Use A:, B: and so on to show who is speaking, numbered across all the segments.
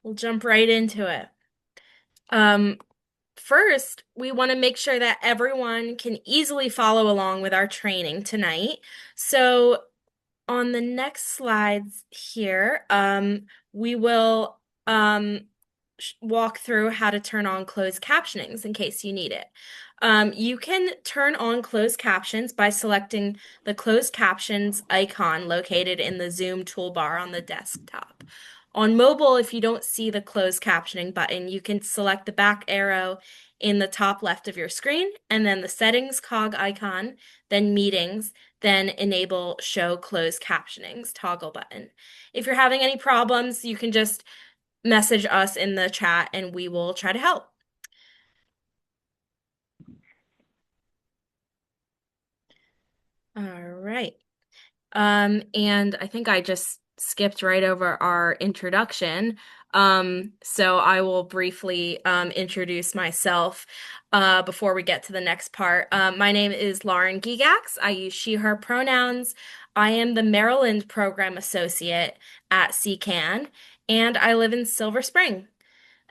A: We'll jump right into it. Um, First, we want to make sure that everyone can easily follow along with our training tonight. So, on the next slides here, we will walk through how to turn on closed captionings in case you need it. You can turn on closed captions by selecting the closed captions icon located in the Zoom toolbar on the desktop. On mobile, if you don't see the closed captioning button, you can select the back arrow in the top left of your screen and then the settings cog icon, then meetings, then enable show closed captionings toggle button. If you're having any problems, you can just message us in the chat and we will try to help. All right. And I think I just skipped right over our introduction. So I will briefly introduce myself before we get to the next part. My name is Lauren Gigax. I use she, her pronouns. I am the Maryland Program Associate at CCAN, and I live in Silver Spring.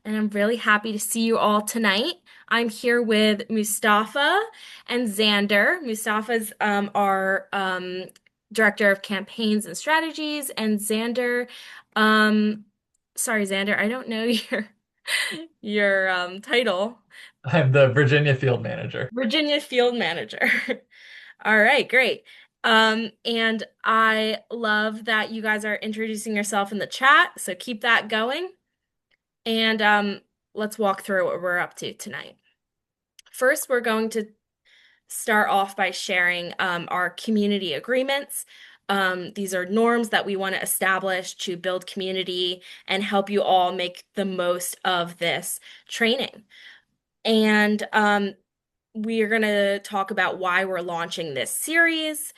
A: And I'm really happy to see you all tonight. I'm here with Mustafa and Xander. Mustafa's our director of campaigns and strategies, and Xander, um, sorry, Xander, I don't know your title.
B: I'm the Virginia field manager.
A: Virginia Field Manager. All right, great. And I love that you guys are introducing yourself in the chat, so keep that going. And let's walk through what we're up to tonight. First, we're going to start off by sharing our community agreements. These are norms that we want to establish to build community and help you all make the most of this training. And we are going to talk about why we're launching this series.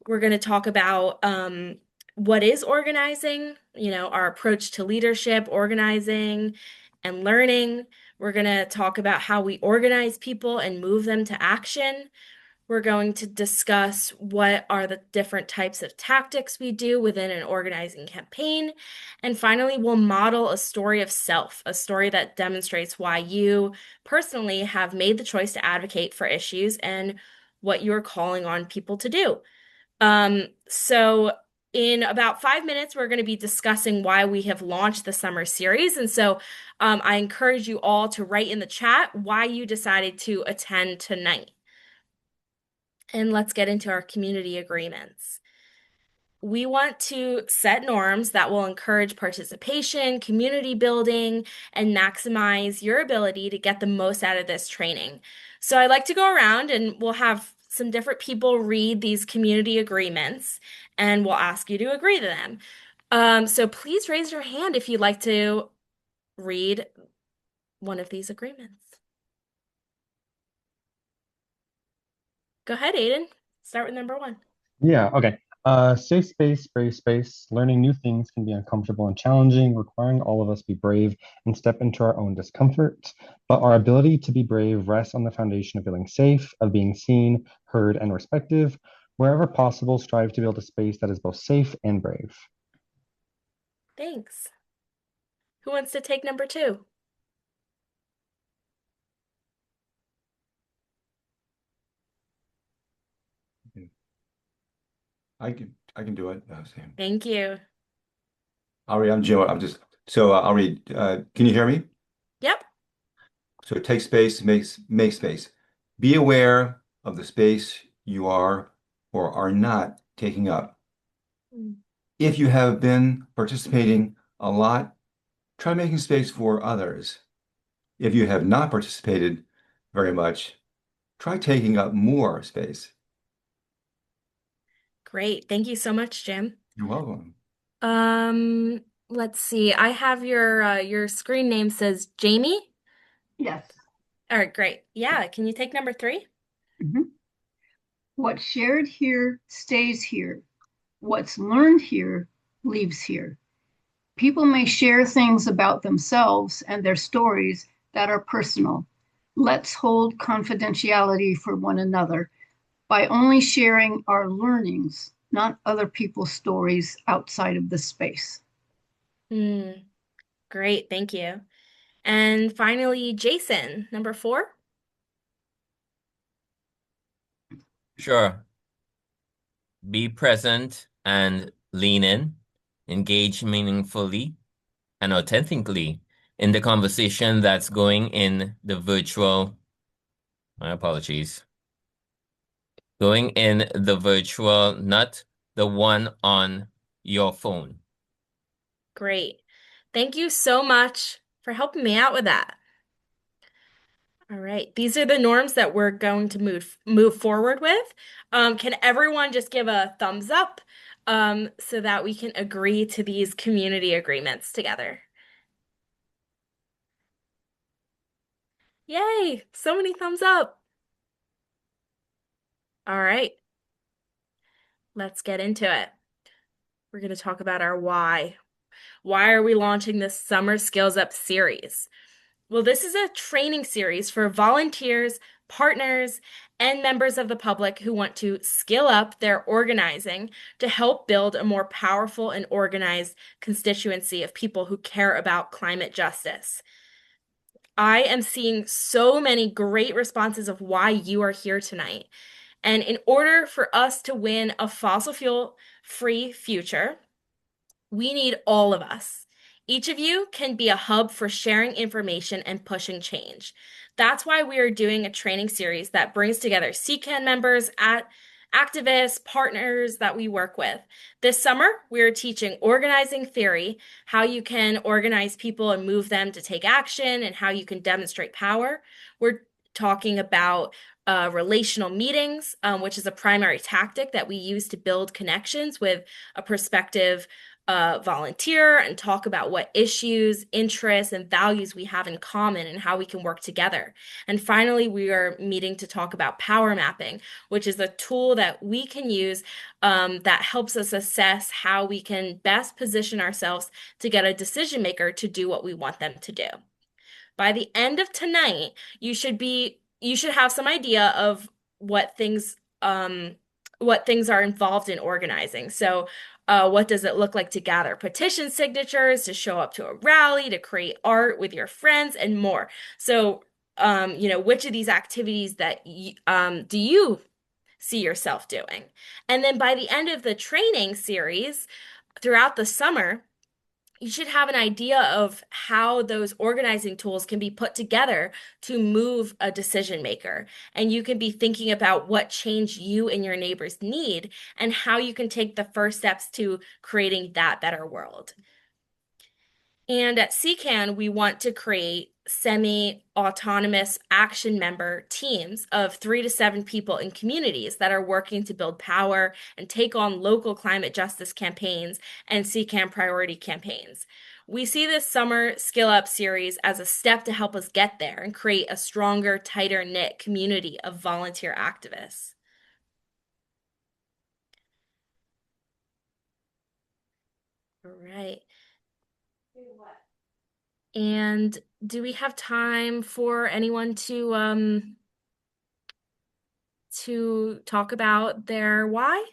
A: We're going to talk about what is organizing, our approach to leadership, organizing, and learning. We're going to talk about how we organize people and move them to action. We're going to discuss what are the different types of tactics we do within an organizing campaign. And finally, we'll model a story of self, a story that demonstrates why you personally have made the choice to advocate for issues and what you're calling on people to do. So in about 5 minutes, we're going to be discussing why we have launched the summer series. And so I encourage you all to write in the chat why you decided to attend tonight. And let's get into our community agreements. We want to set norms that will encourage participation, community building, and maximize your ability to get the most out of this training. So I like to go around and we'll have some different people read these community agreements and we'll ask you to agree to them. So please raise your hand if you'd like to read one of these agreements. Go ahead, Aiden. Start with number one.
C: Yeah, okay. Safe space, brave space. Learning new things can be uncomfortable and challenging, requiring all of us be brave and step into our own discomfort. But our ability to be brave rests on the foundation of feeling safe, of being seen, heard, and respected. Wherever possible, strive to build a space that is both safe and brave.
A: Thanks. Who wants to take number two?
D: I can do it. Sam.
A: Thank you.
D: I'll read. I'm Jim. I'll read. Can you hear me?
A: Yep.
D: So take space, make space. Be aware of the space you are or are not taking up.
A: Mm.
D: If you have been participating a lot, try making space for others. If you have not participated very much, try taking up more space.
A: Great. Thank you so much, Jim.
D: You're welcome.
A: Let's see. I have your screen name says Jamie.
E: Yes.
A: All right, great. Yeah, can you take number three?
E: Mhm. What's shared here stays here. What's learned here leaves here. People may share things about themselves and their stories that are personal. Let's hold confidentiality for one another by only sharing our learnings, not other people's stories outside of the space.
A: Hmm. Great, thank you. And finally, Jason, number 4.
F: Sure. Be present and lean in, engage meaningfully and authentically in the conversation that's going in the virtual, my apologies, going in the virtual, not the one on your phone.
A: Great. Thank you so much for helping me out with that. All right. These are the norms that we're going to move forward with. Can everyone just give a thumbs up so that we can agree to these community agreements together? Yay! So many thumbs up. All right. Let's get into it. We're going to talk about our why. Why are we launching this Summer Skills Up series? Well, this is a training series for volunteers, partners, and members of the public who want to skill up their organizing to help build a more powerful and organized constituency of people who care about climate justice. I am seeing so many great responses of why you are here tonight. And in order for us to win a fossil fuel free future, we need all of us. Each of you can be a hub for sharing information and pushing change. That's why we are doing a training series that brings together CCAN members, activists, partners that we work with. This summer, we are teaching organizing theory, how you can organize people and move them to take action, and how you can demonstrate power. We're talking about relational meetings, which is a primary tactic that we use to build connections with a prospective volunteer and talk about what issues, interests, and values we have in common and how we can work together. And finally, we are meeting to talk about power mapping, which is a tool that we can use that helps us assess how we can best position ourselves to get a decision maker to do what we want them to do. By the end of tonight, you should have some idea of what things are involved in organizing. So, what does it look like to gather petition signatures, to show up to a rally, to create art with your friends, and more? So, which of these activities do you see yourself doing? And then by the end of the training series, throughout the summer, you should have an idea of how those organizing tools can be put together to move a decision maker. And you can be thinking about what change you and your neighbors need and how you can take the first steps to creating that better world. And at CCAN, we want to create semi-autonomous action member teams of 3 to 7 people in communities that are working to build power and take on local climate justice campaigns and CCAN priority campaigns. We see this Summer Skill Up series as a step to help us get there and create a stronger, tighter-knit community of volunteer activists. All right. And do we have time for anyone to talk about their why?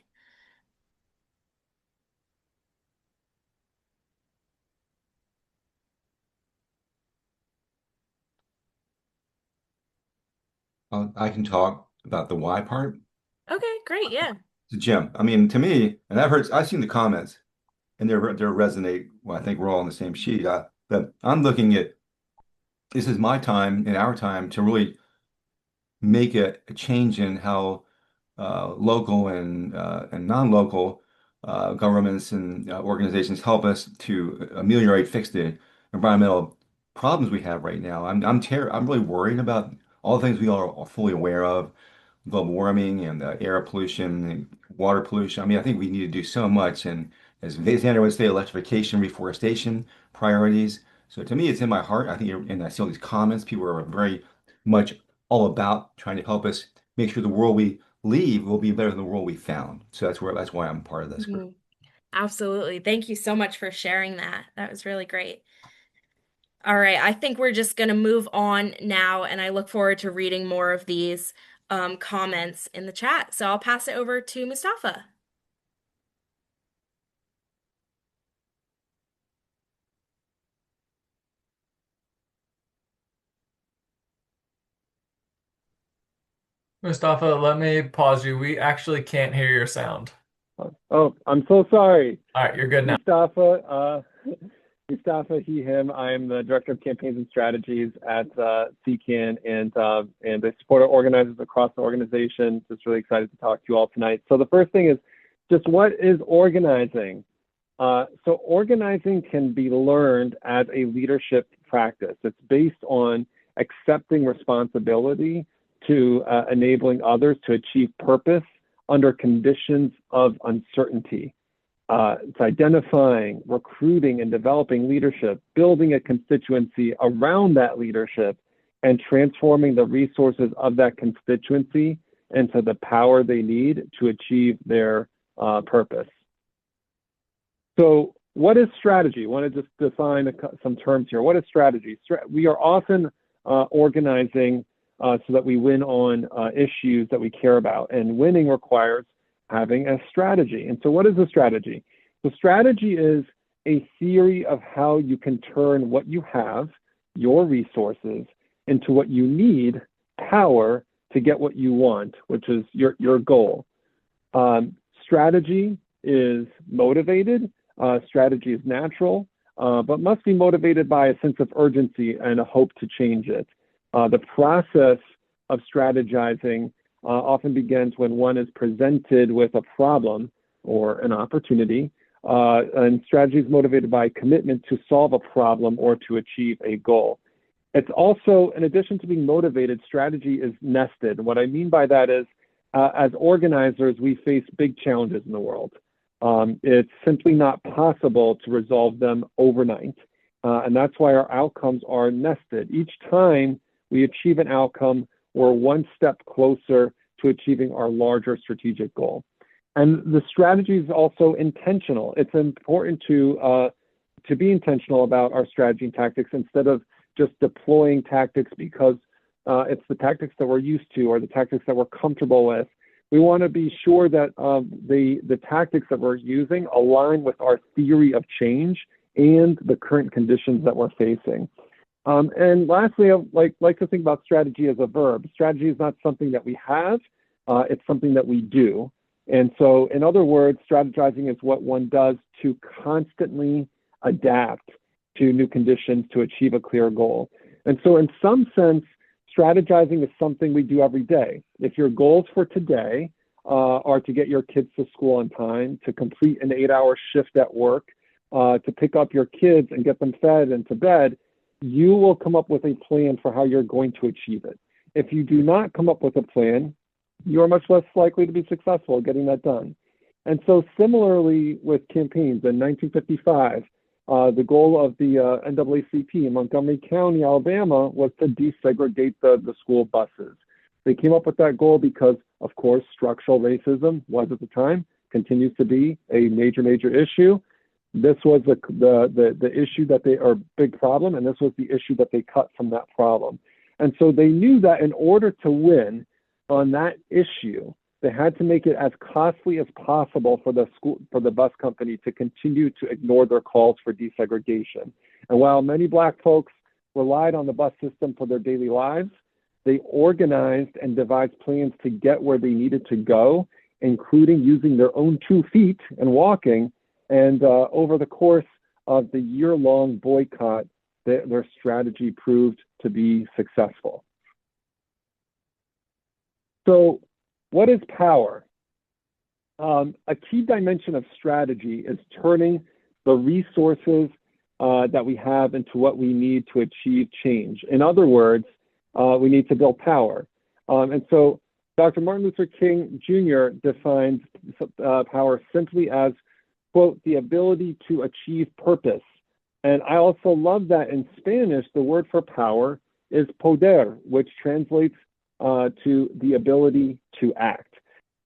D: I can talk about the why part.
A: Okay, great. Yeah.
D: So Jim, I mean, to me, and I've seen the comments, and they resonate. Well, I think we're all on the same sheet. But I'm looking at this is my time and our time to really make a change in how local and non-local governments and organizations help us to ameliorate, fix the environmental problems we have right now. I'm really worried about all the things we all are fully aware of, global warming and air pollution and water pollution. I mean, I think we need to do so much. And as Xander would say, electrification, reforestation priorities. So to me, it's in my heart. I think, and I see all these comments, people are very much all about trying to help us make sure the world we leave will be better than the world we found. So that's why I'm part of this group.
A: Absolutely. Thank you so much for sharing that. That was really great. All right, I think we're just going to move on now, and I look forward to reading more of these comments in the chat. So I'll pass it over to Mustafa.
B: Mustafa, let me pause you. We actually can't hear your sound.
G: Oh, I'm so sorry.
B: All right, you're good now.
G: Mustafa, he, him. I am the Director of Campaigns and Strategies at CCAN, and I support our organizers across the organization. Just really excited to talk to you all tonight. So the first thing is just what is organizing? So organizing can be learned as a leadership practice. It's based on accepting responsibility to enabling others to achieve purpose under conditions of uncertainty. It's identifying, recruiting, and developing leadership, building a constituency around that leadership, and transforming the resources of that constituency into the power they need to achieve their purpose. So what is strategy? I want to just define some terms here. What is strategy? We are often organizing so that we win on issues that we care about, and winning requires having a strategy. And so what is a strategy? The strategy is a theory of how you can turn what you have, your resources, into what you need, power, to get what you want, which is your goal. Strategy is motivated. Strategy is natural, but must be motivated by a sense of urgency and a hope to change it. The process of strategizing often begins when one is presented with a problem or an opportunity, and strategy is motivated by commitment to solve a problem or to achieve a goal. It's also, in addition to being motivated, strategy is nested. What I mean by that is, as organizers, we face big challenges in the world. It's simply not possible to resolve them overnight, and that's why our outcomes are nested. Each time we achieve an outcome, we're one step closer to achieving our larger strategic goal. And the strategy is also intentional. It's important to be intentional about our strategy and tactics instead of just deploying tactics because it's the tactics that we're used to or the tactics that we're comfortable with. We want to be sure that the tactics that we're using align with our theory of change and the current conditions that we're facing. And lastly, I like to think about strategy as a verb. Strategy is not something that we have, it's something that we do. And so, in other words, strategizing is what one does to constantly adapt to new conditions to achieve a clear goal. And so, in some sense, strategizing is something we do every day. If your goals for today are to get your kids to school on time, to complete an 8-hour shift at work, to pick up your kids and get them fed and to bed, you will come up with a plan for how you're going to achieve it. If you do not come up with a plan, you are much less likely to be successful getting that done. And so similarly with campaigns, in 1955, the goal of the NAACP in Montgomery County, Alabama, was to desegregate the school buses. They came up with that goal because, of course, structural racism was at the time, continues to be a major issue. This was the issue that or big problem, and this was the issue that they cut from that problem. And so they knew that in order to win on that issue, they had to make it as costly as possible for the bus company to continue to ignore their calls for desegregation. And while many Black folks relied on the bus system for their daily lives, they organized and devised plans to get where they needed to go, including using their own 2 feet and walking. And over the course of the year-long boycott, their strategy proved to be successful. So what is power? A key dimension of strategy is turning the resources that we have into what we need to achieve change. In other words, we need to build power. And so Dr. Martin Luther King Jr. defines power simply as, quote, the ability to achieve purpose. And I also love that in Spanish, the word for power is poder, which translates to the ability to act.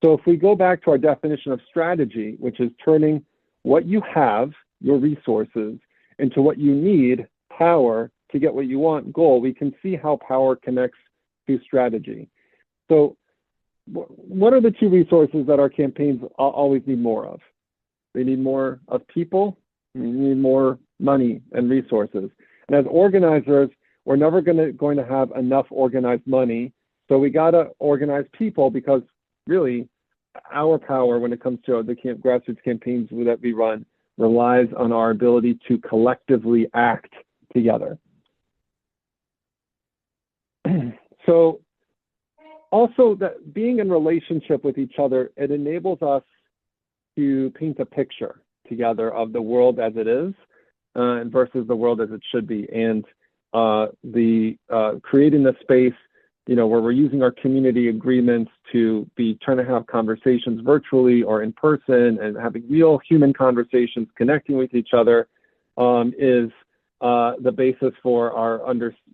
G: So if we go back to our definition of strategy, which is turning what you have, your resources, into what you need, power, to get what you want, goal, we can see how power connects to strategy. So what are the 2 resources that our campaigns always need more of? They need more of people, we need more money and resources. And as organizers, we're never going to have enough organized money. So we got to organize people because really our power when it comes to the grassroots campaigns that we run relies on our ability to collectively act together. So also that being in relationship with each other, it enables us to paint a picture together of the world as it is versus the world as it should be. And creating the space, where we're using our community agreements to be trying to have conversations virtually or in person and having real human conversations, connecting with each other, is the basis for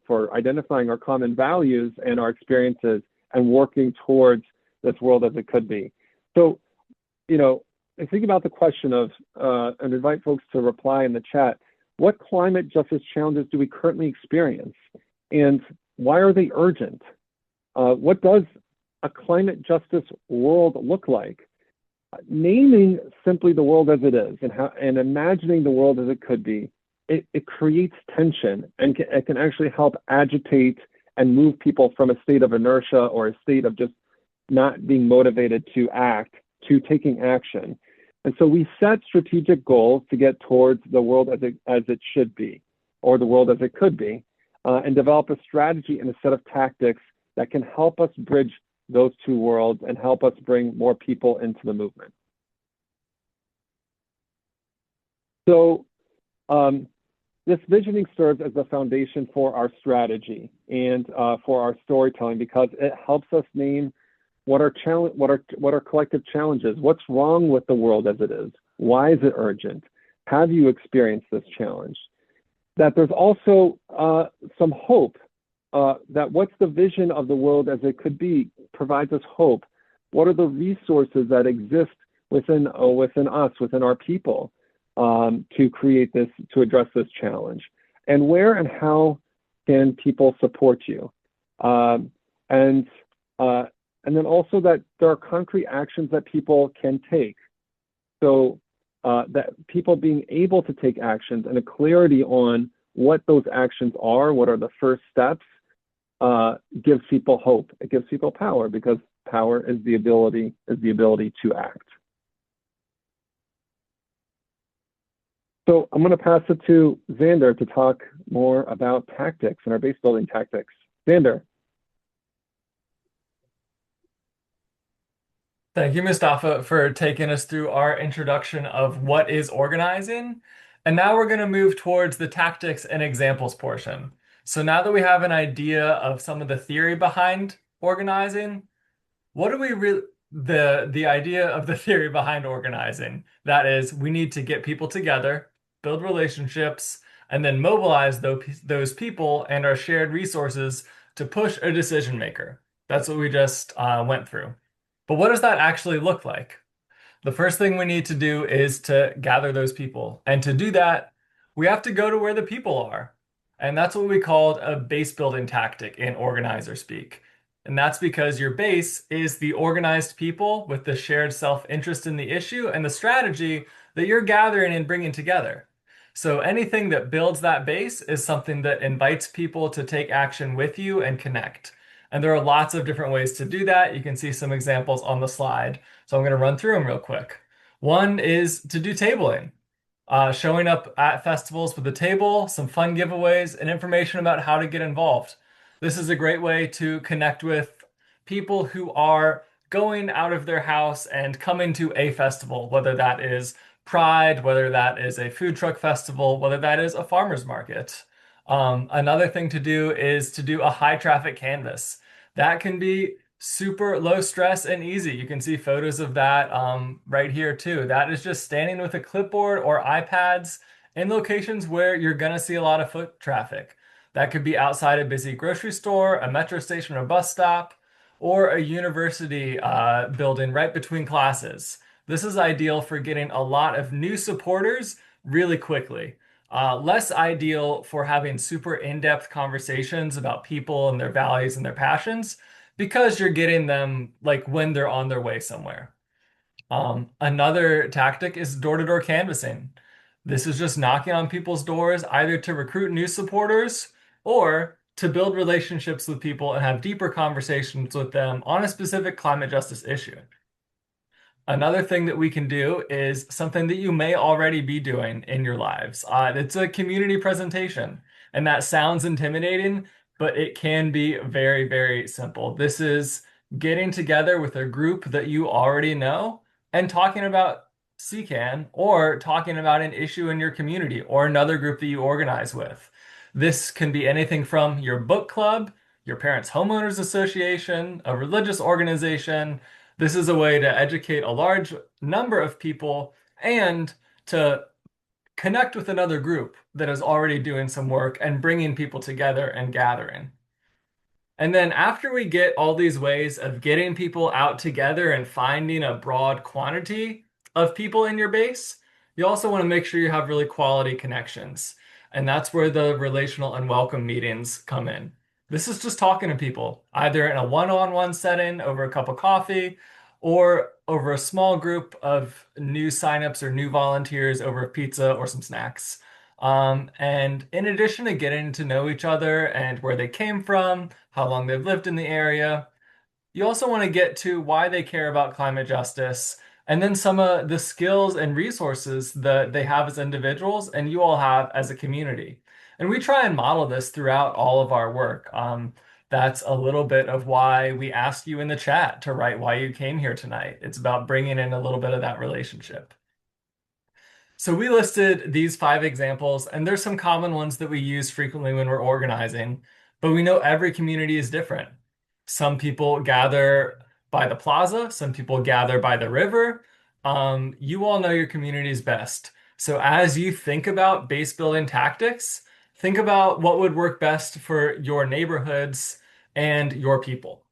G: for identifying our common values and our experiences and working towards this world as it could be. So, I think about the question of, and invite folks to reply in the chat, what climate justice challenges do we currently experience? And why are they urgent? What does a climate justice world look like? Naming simply the world as it is and imagining the world as it could be, it creates tension and it can actually help agitate and move people from a state of inertia or a state of just not being motivated to act to taking action. And so we set strategic goals to get towards the world as it should be, or the world as it could be, and develop a strategy and a set of tactics that can help us bridge those two worlds and help us bring more people into the movement. So this visioning serves as the foundation for our strategy and for our storytelling because it helps us name what are collective challenges? What's wrong with the world as it is? Why is it urgent? Have you experienced this challenge? That there's also some hope. That what's the vision of the world as it could be provides us hope. What are the resources that exist within us, within our people, to create this, to address this challenge? And where and how can people support you? And then also that there are concrete actions that people can take. So that people being able to take actions and a clarity on what those actions are, what are the first steps, gives people hope. It gives people power because power is the ability to act. So I'm going to pass it to Xander to talk more about tactics and our base building tactics. Xander.
B: Thank you, Mustafa, for taking us through our introduction of what is organizing. And now we're going to move towards the tactics and examples portion. So now that we have an idea of some of the theory behind organizing, what do we really, the idea of the theory behind organizing? That is, we need to get people together, build relationships, and then mobilize those people and our shared resources to push a decision maker. That's what we just went through. But what does that actually look like? The first thing we need to do is to gather those people. And to do that, we have to go to where the people are. And that's what we called a base building tactic in organizer speak. And that's because your base is the organized people with the shared self-interest in the issue and the strategy that you're gathering and bringing together. So anything that builds that base is something that invites people to take action with you and connect. And there are lots of different ways to do that. You can see some examples on the slide. So I'm going to run through them real quick. One is to do tabling, showing up at festivals with a table, some fun giveaways, and information about how to get involved. This is a great way to connect with people who are going out of their house and coming to a festival, whether that is Pride, whether that is a food truck festival, whether that is a farmer's market. Another thing to do is to do a high traffic canvas. That can be super low stress and easy. You can see photos of that right here too. That is just standing with a clipboard or iPads in locations where you're gonna see a lot of foot traffic. That could be outside a busy grocery store, a metro station or bus stop, or a university building right between classes. This is ideal for getting a lot of new supporters really quickly. Less ideal for having super in-depth conversations about people and their values and their passions because you're getting them like when they're on their way somewhere. Another tactic is door-to-door canvassing. This is just knocking on people's doors either to recruit new supporters or to build relationships with people and have deeper conversations with them on a specific climate justice issue. Another thing that we can do is something that you may already be doing in your lives. It's a community presentation, and that sounds intimidating, but it can be very, very simple. This is getting together with a group that you already know and talking about CCAN or talking about an issue in your community or another group that you organize with. This can be anything from your book club, your parents' homeowners association, a religious organization. This is a way to educate a large number of people and to connect with another group that is already doing some work and bringing people together and gathering. And then after we get all these ways of getting people out together and finding a broad quantity of people in your base, you also want to make sure you have really quality connections. And that's where the relational and welcome meetings come in. This is just talking to people, either in a one-on-one setting over a cup of coffee or over a small group of new signups or new volunteers over pizza or some snacks. And in addition to getting to know each other and where they came from, how long they've lived in the area, you also want to get to why they care about climate justice, and then some of the skills and resources that they have as individuals and you all have as a community. And we try and model this throughout all of our work. That's a little bit of why we asked you in the chat to write why you came here tonight. It's about bringing in a little bit of that relationship. So we listed these 5 examples, and there's some common ones that we use frequently when we're organizing, but we know every community is different. Some people gather by the plaza, some people gather by the river. You all know your communities best. So as you think about base building tactics, think about what would work best for your neighborhoods and your people.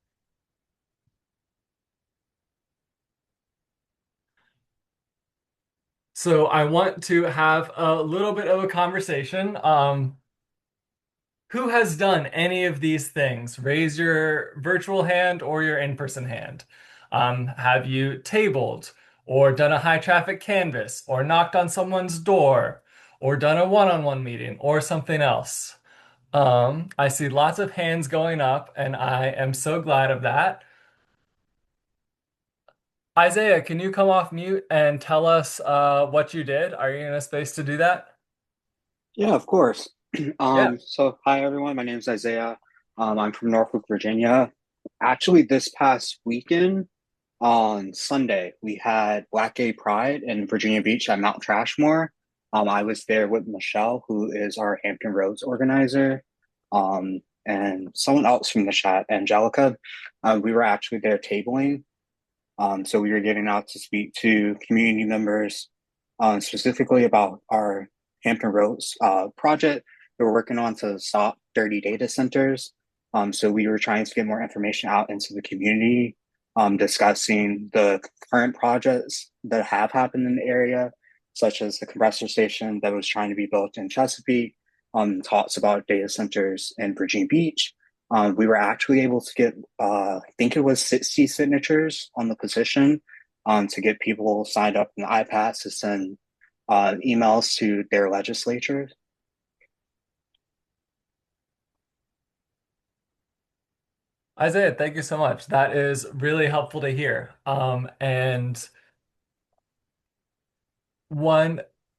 B: So I want to have a little bit of a conversation. Who has done any of these things? Raise your virtual hand or your in-person hand. Have you tabled or done a high traffic canvas or knocked on someone's door or done a one-on-one meeting or something else? I see lots of hands going up, and I am so glad of that. Isaiah, can you come off mute and tell us what you did? Are you in a space to do that?
H: Yeah, of course.
B: Yeah.
H: So hi everyone, my name is Isaiah. I'm from Norfolk, Virginia. Actually, this past weekend on Sunday, we had Black Gay Pride in Virginia Beach at Mount Trashmore. I was there with Michelle, who is our Hampton Roads organizer, and someone else from the chat, Angelica. We were actually there tabling. So we were getting out to speak to community members, specifically about our Hampton Roads project we're working on to stop dirty data centers. So we were trying to get more information out into the community, discussing the current projects that have happened in the area, such as the compressor station that was trying to be built in Chesapeake, talks about data centers in Virginia Beach. We were actually able to get, I think it was 60 signatures on the petition to get people signed up in the iPads to send emails to their legislatures.
B: Isaiah, thank you so much. That is really helpful to hear. And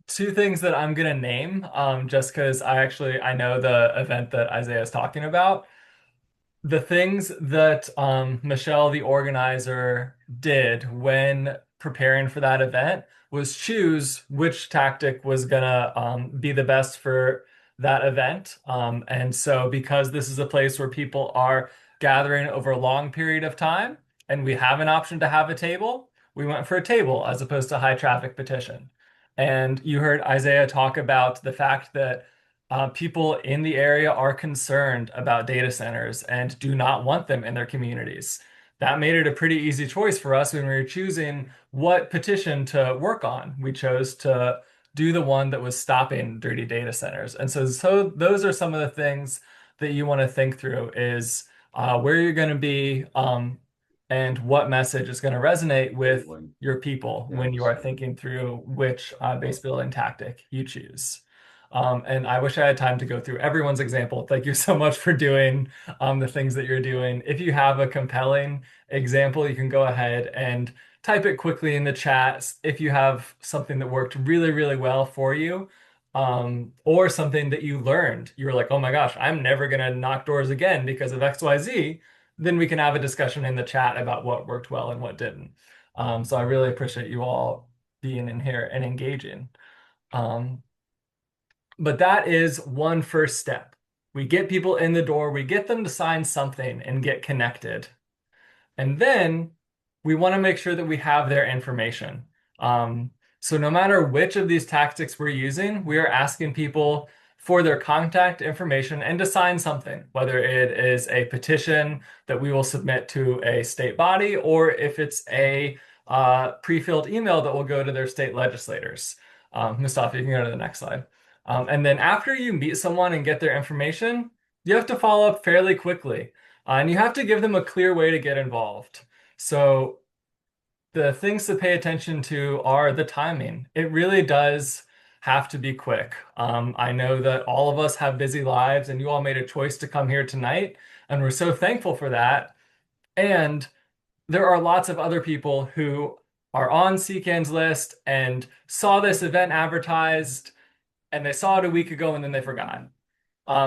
B: two things that I'm gonna name, just because I know the event that Isaiah is talking about. The things that Michelle, the organizer, did when preparing for that event was choose which tactic was gonna be the best for that event. And so because this is a place where people are gathering over a long period of time and we have an option to have a table, we went for a table as opposed to high traffic petition. And you heard Isaiah talk about the fact that people in the area are concerned about data centers and do not want them in their communities. That made it a pretty easy choice for us when we were choosing what petition to work on. We chose to do the one that was stopping dirty data centers. And so those are some of the things that you want to think through is where you're going to be and what message is going to resonate with your people when you are thinking through which base building tactic you choose. And I wish I had time to go through everyone's example. Thank you so much for doing the things that you're doing. If you have a compelling example, you can go ahead and type it quickly in the chat. If you have something that worked really, really well for you, or something that you learned, you were like, oh my gosh, I'm never going to knock doors again because of XYZ, then we can have a discussion in the chat about what worked well and what didn't. So I really appreciate you all being in here and engaging. But that is one first step. We get people in the door, we get them to sign something and get connected. And then we want to make sure that we have their information. So no matter which of these tactics we're using, we are asking people for their contact information and to sign something, whether it is a petition that we will submit to a state body, or if it's a pre-filled email that will go to their state legislators. Mustafa, you can go to the next slide. And then after you meet someone and get their information, you have to follow up fairly quickly. And you have to give them a clear way to get involved. So the things to pay attention to are the timing. It really does have to be quick. I know that all of us have busy lives, and you all made a choice to come here tonight, and we're so thankful for that. And there are lots of other people who are on CCAN's list and saw this event advertised, and they saw it a week ago and then they forgot.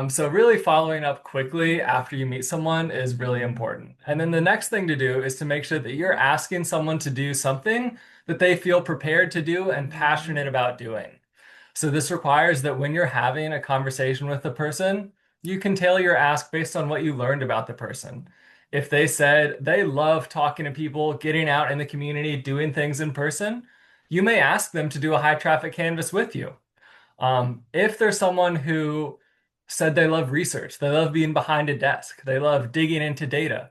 B: So really following up quickly after you meet someone is really important. And then the next thing to do is to make sure that you're asking someone to do something that they feel prepared to do and passionate about doing. So this requires that when you're having a conversation with the person, you can tailor your ask based on what you learned about the person. If they said they love talking to people, getting out in the community, doing things in person, you may ask them to do a high traffic canvas with you. If there's someone who said they love research, they love being behind a desk, they love digging into data,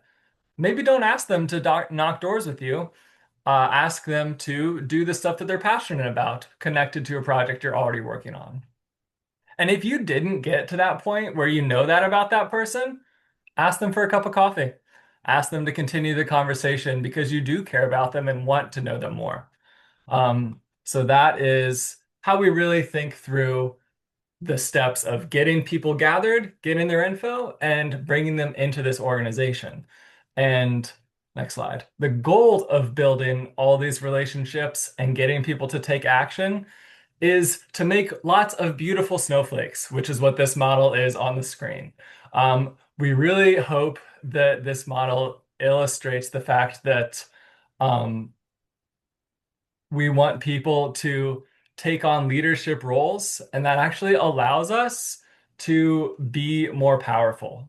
B: maybe don't ask them to knock doors with you. Ask them to do the stuff that they're passionate about, connected to a project you're already working on. And if you didn't get to that point where you know that about that person, ask them for a cup of coffee. Ask them to continue the conversation because you do care about them and want to know them more. So that is how we really think through the steps of getting people gathered, getting their info, and bringing them into this organization. And next slide. The goal of building all these relationships and getting people to take action is to make lots of beautiful snowflakes, which is what this model is on the screen. We really hope that this model illustrates the fact that we want people to take on leadership roles, and that actually allows us to be more powerful.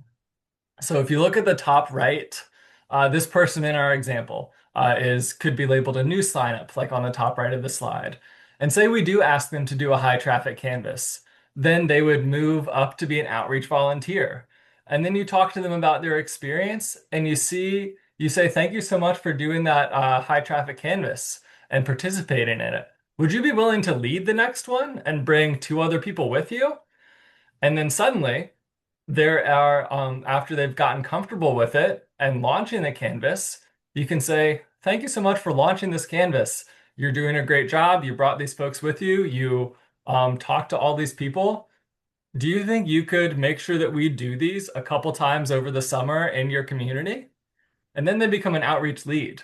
B: So if you look at the top right, this person in our example could be labeled a new signup, like on the top right of the slide. And say we do ask them to do a high traffic canvas, then they would move up to be an outreach volunteer. And then you talk to them about their experience, and you say, thank you so much for doing that high traffic canvas and participating in it. Would you be willing to lead the next one and bring 2 other people with you? And then suddenly there are, after they've gotten comfortable with it and launching the canvas, you can say, thank you so much for launching this canvas. You're doing a great job. You brought these folks with you. You talked to all these people. Do you think you could make sure that we do these a couple times over the summer in your community? And then they become an outreach lead.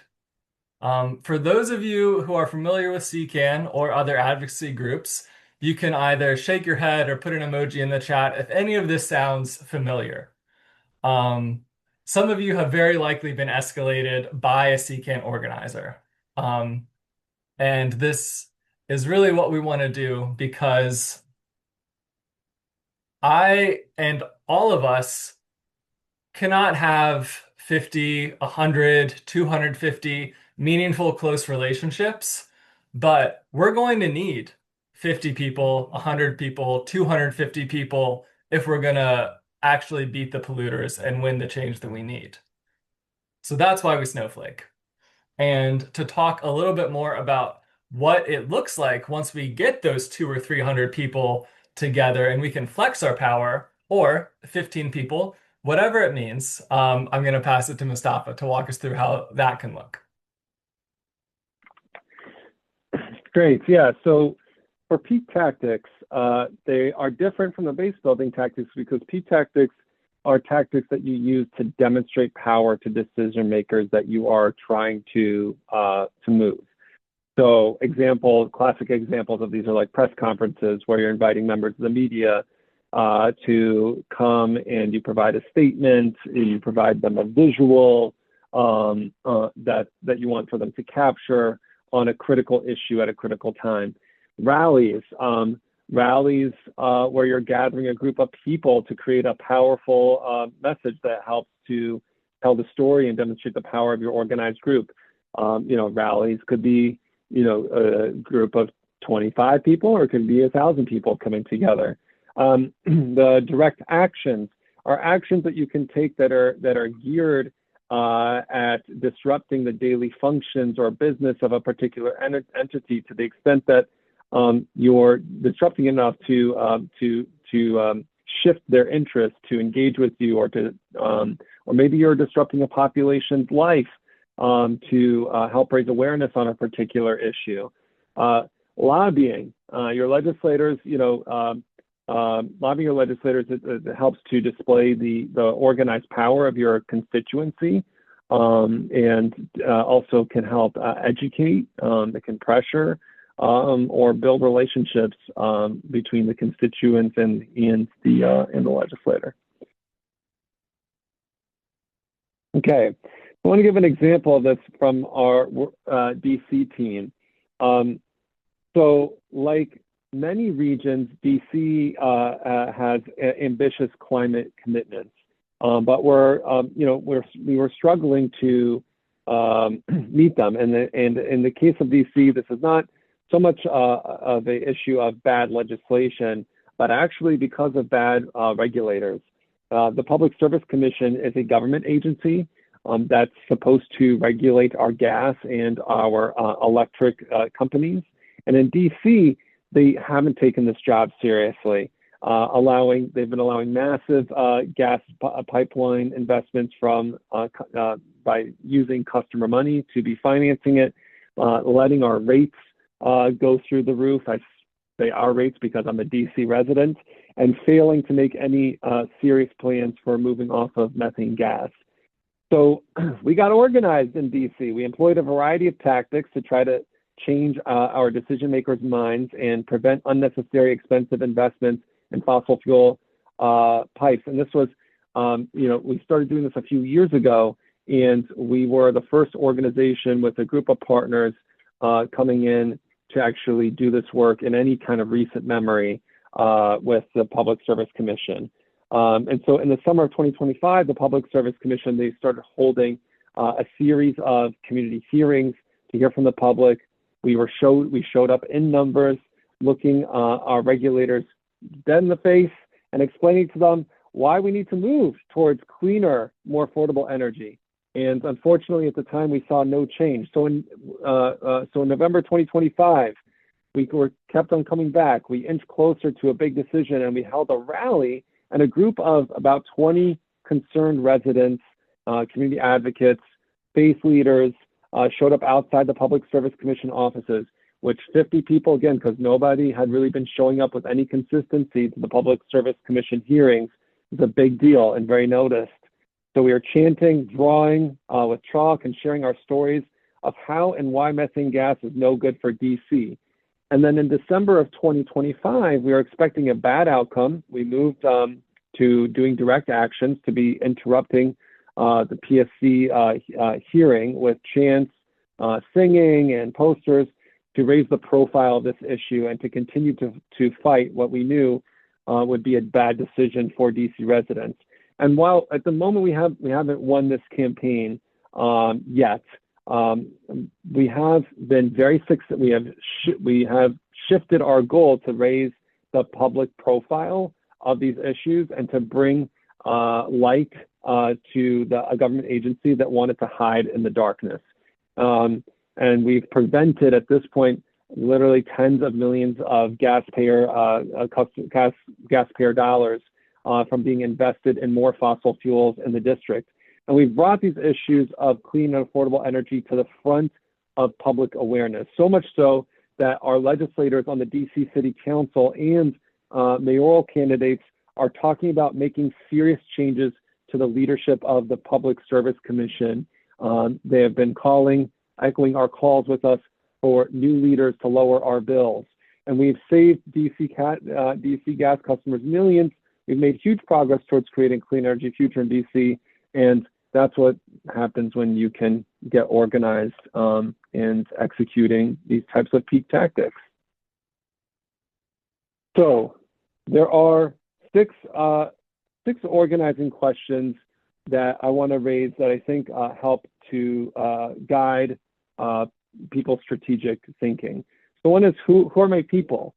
B: For those of you who are familiar with CCAN or other advocacy groups, you can either shake your head or put an emoji in the chat if any of this sounds familiar. Some of you have very likely been escalated by a CCAN organizer. And this is really what we want to do, because I and all of us cannot have 50, 100, 250 meaningful, close relationships, but we're going to need 50 people, 100 people, 250 people if we're going to actually beat the polluters and win the change that we need. So that's why we snowflake. And to talk a little bit more about what it looks like once we get those 200 or 300 people together and we can flex our power, or 15 people, whatever it means, I'm going to pass it to Mustafa to walk us through how that can look.
G: Great. Yeah. So for peak tactics, they are different from the base building tactics because peak tactics are tactics that you use to demonstrate power to decision makers that you are trying to move. So classic examples of these are like press conferences where you're inviting members of the media to come and you provide a statement, you provide them a visual that you want for them to capture on a critical issue at a critical time. Rallies where you're gathering a group of people to create a powerful message that helps to tell the story and demonstrate the power of your organized group. Rallies could be, a group of 25 people, or it could be 1,000 people coming together. The direct actions are actions that you can take that are geared at disrupting the daily functions or business of a particular entity to the extent that you're disrupting enough to shift their interest to engage with you, or maybe you're disrupting a population's life to help raise awareness on a particular issue. Lobbying your legislators, lobbying your legislators, it helps to display the organized power of your constituency, and also can help educate, it can pressure, or build relationships between the constituents and the legislator. Okay, I want to give an example of this from our DC team. So like many regions, DC has ambitious climate commitments, but we were struggling to meet them. And in the case of DC, this is not so much of an issue of bad legislation, but actually because of bad regulators. The Public Service Commission is a government agency that's supposed to regulate our gas and our electric companies. And in DC, they haven't taken this job seriously. They've been allowing massive gas pipeline investments by using customer money to be financing it, letting our rates go through the roof. I say our rates because I'm a DC resident, and failing to make any serious plans for moving off of methane gas. So we got organized in DC. We employed a variety of tactics to try to change our decision makers' minds and prevent unnecessary expensive investments in fossil fuel pipes. And this was, we started doing this a few years ago, and we were the first organization with a group of partners coming in to actually do this work in any kind of recent memory with the Public Service Commission. And so in the summer of 2025, the Public Service Commission, they started holding a series of community hearings to hear from the public. We showed up in numbers, looking our regulators dead in the face and explaining to them why we need to move towards cleaner, more affordable energy. And unfortunately, at the time, we saw no change. So in November 2025, we were kept on coming back. We inched closer to a big decision, and we held a rally, and a group of about 20 concerned residents, community advocates, faith leaders, showed up outside the Public Service Commission offices, which 50 people, again, because nobody had really been showing up with any consistency to the Public Service Commission hearings, is a big deal and very noticed. So we are chanting, drawing with chalk, and sharing our stories of how and why methane gas is no good for DC. And then in December of 2025, we were expecting a bad outcome. We moved to doing direct actions, to be interrupting the PSC hearing with chants, singing, and posters to raise the profile of this issue and to continue to fight what we knew would be a bad decision for DC residents. And while at the moment we haven't won this campaign yet, we have been very successful. We have shifted our goal to raise the public profile of these issues and to bring light to a government agency that wanted to hide in the darkness. And we've prevented at this point literally tens of millions of gasppayer dollars from being invested in more fossil fuels in the district. And we've brought these issues of clean and affordable energy to the front of public awareness, so much so that our legislators on the DC City Council and mayoral candidates are talking about making serious changes to the leadership of the Public Service Commission. They have been echoing our calls with us for new leaders to lower our bills. And we've saved DC gas customers millions. We've made huge progress towards creating a clean energy future in DC. And that's what happens when you can get organized and executing these types of peak tactics. So there are six organizing questions that I want to raise that I think help to guide people's strategic thinking. So one is, who are my people?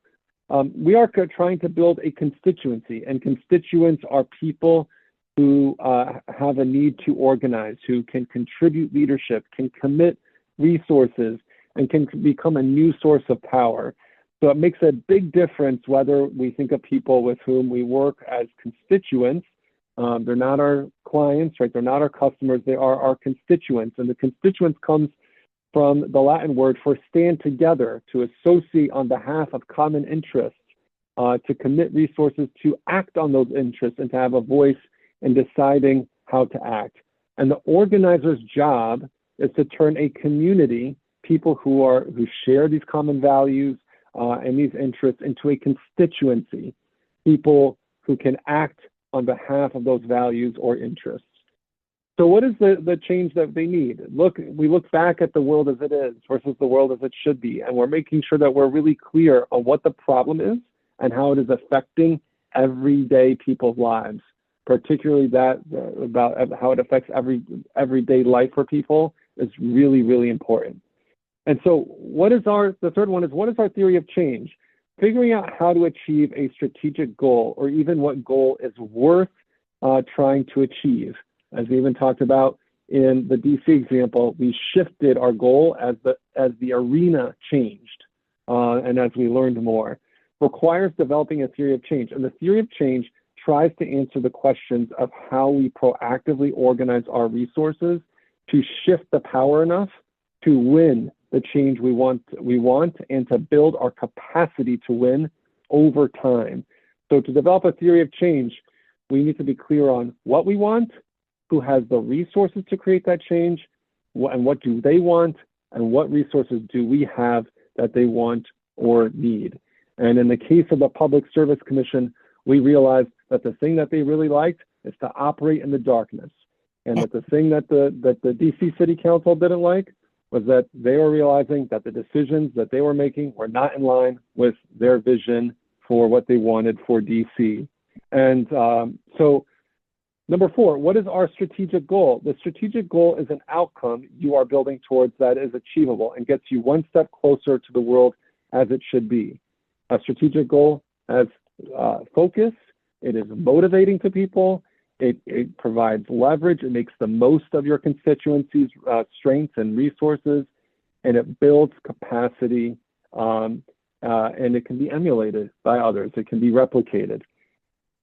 G: We are trying to build a constituency, and constituents are people who have a need to organize, who can contribute leadership, can commit resources, and can become a new source of power. So it makes a big difference whether we think of people with whom we work as constituents. They're not our clients, right? They're not our customers. They are our constituents. And the constituents comes from the Latin word for stand together, to associate on behalf of common interests, to commit resources, to act on those interests, and to have a voice in deciding how to act. And the organizer's job is to turn a community, people who share these common values and these interests, into a constituency, people who can act on behalf of those values or interests. So what is the change that they need? We look back at the world as it is versus the world as it should be, and we're making sure that we're really clear on what the problem is and how it is affecting everyday people's lives, particularly about how it affects everyday life for people is really, really important. And so the third one is, what is our theory of change? Figuring out how to achieve a strategic goal, or even what goal is worth trying to achieve. As we even talked about in the DC example, we shifted our goal as the arena changed, and as we learned more. Requires developing a theory of change. And the theory of change tries to answer the questions of how we proactively organize our resources to shift the power enough to win the change we want, and to build our capacity to win over time. So to develop a theory of change, we need to be clear on what we want, who has the resources to create that change, and what do they want, and what resources do we have that they want or need. And in the case of the Public Service Commission, we realized that the thing that they really liked is to operate in the darkness. And that the thing that the DC City Council didn't like was that they were realizing that the decisions that they were making were not in line with their vision for what they wanted for DC. And so number 4, what is our strategic goal? The strategic goal is an outcome you are building towards that is achievable and gets you one step closer to the world as it should be. A strategic goal has focus, it is motivating to people, it provides leverage, it makes the most of your constituency's strengths and resources, and it builds capacity, and it can be emulated by others, it can be replicated.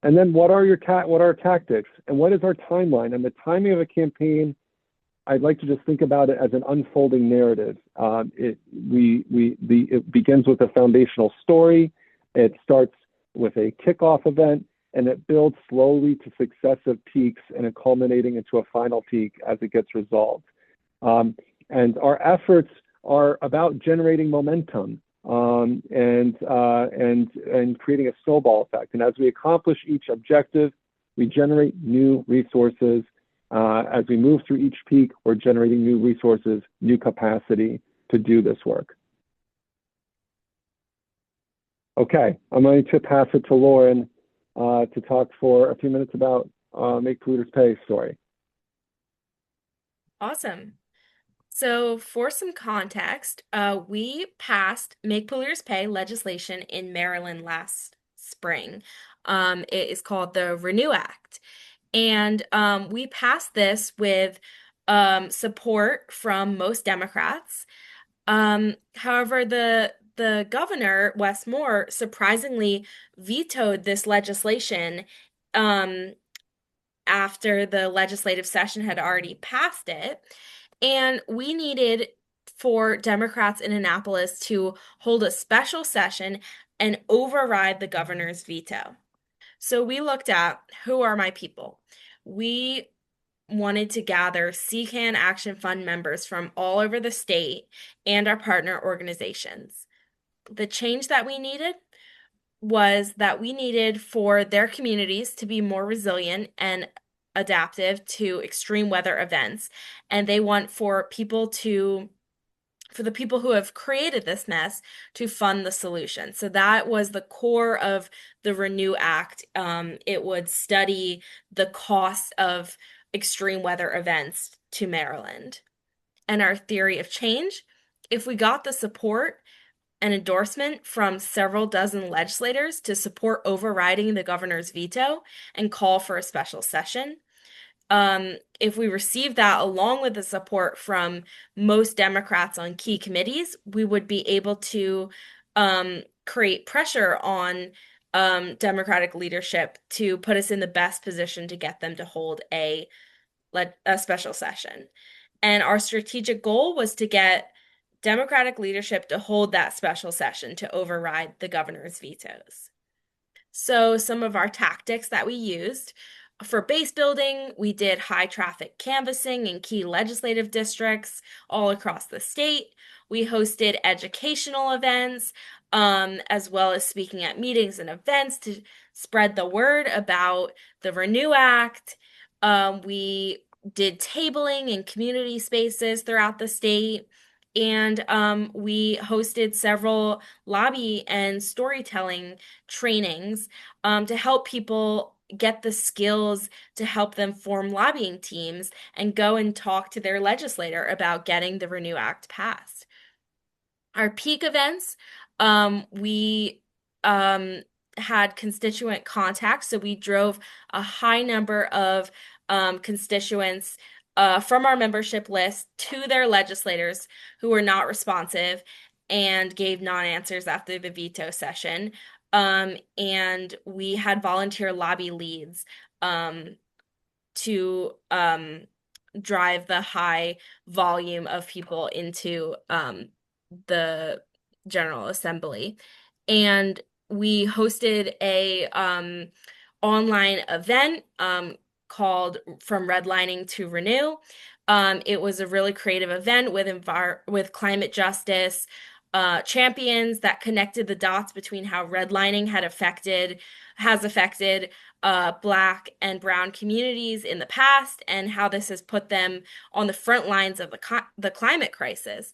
G: And then what are our tactics, and what is our timeline? And the timing of a campaign, I'd like to just think about it as an unfolding narrative. It begins with a foundational story. It starts with a kickoff event, and it builds slowly to successive peaks, and it culminating into a final peak as it gets resolved. And our efforts are about generating momentum and creating a snowball effect. And as we accomplish each objective, we generate new resources. As we move through each peak, we're generating new resources, new capacity to do this work. Okay, I'm going to pass it to Lauren to talk for a few minutes about Make Polluters Pay story.
A: Awesome. So for some context, we passed Make Polluters Pay legislation in Maryland last spring. It is called the RENEW Act. And we passed this with support from most Democrats. However, the governor, Wes Moore, surprisingly vetoed this legislation after the legislative session had already passed it. And we needed for Democrats in Annapolis to hold a special session and override the governor's veto. So we looked at who are my people. We wanted to gather CCAN Action Fund members from all over the state and our partner organizations. The change that we needed was that we needed for their communities to be more resilient and adaptive to extreme weather events. And they want for the people who have created this mess to fund the solution. So that was the core of the Renew Act. It would study the cost of extreme weather events to Maryland. And our theory of change, if we got the support and endorsement from several dozen legislators to support overriding the governor's veto and call for a special session, if we received that along with the support from most Democrats on key committees, we would be able to create pressure on Democratic leadership to put us in the best position to get them to hold a special session. And our strategic goal was to get Democratic leadership to hold that special session to override the governor's vetoes. So some of our tactics that we used for base building, we did high traffic canvassing in key legislative districts all across the state. We hosted educational events, as well as speaking at meetings and events to spread the word about the Renew Act. We did tabling in community spaces throughout the state. And we hosted several lobby and storytelling trainings to help people get the skills to help them form lobbying teams and go and talk to their legislator about getting the Renew Act passed. Our peak events, we had constituent contacts, so we drove a high number of constituents from our membership list to their legislators who were not responsive and gave non-answers after the veto session. And we had volunteer lobby leads to drive the high volume of people into the General Assembly. And we hosted a online event called From Redlining to Renew. It was a really creative event with climate justice champions that connected the dots between how redlining has affected Black and Brown communities in the past and how this has put them on the front lines of the climate crisis.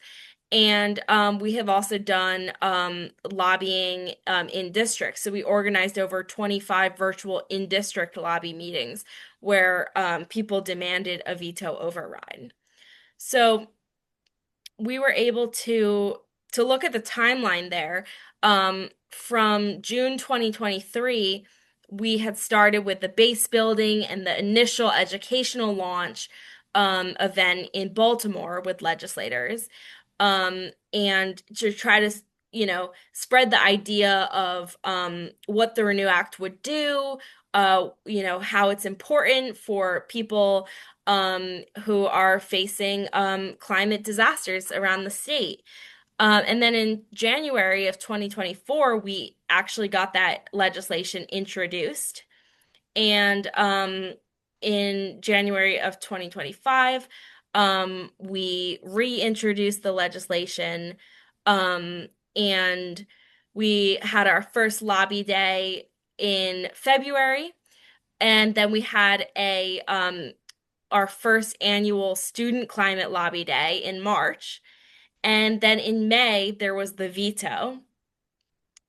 A: And we have also done lobbying in districts. So we organized over 25 virtual in-district lobby meetings where people demanded a veto override. So we were able to look at the timeline there. From June 2023, we had started with the base building and the initial educational launch event in Baltimore with legislators. And to try to, spread the idea of what the Renew Act would do, how it's important for people who are facing climate disasters around the state. And then in January of 2024, we actually got that legislation introduced. And in January of 2025, we reintroduced the legislation, and we had our first lobby day in February, and then we had our first annual student climate lobby day in March, and then in May there was the veto,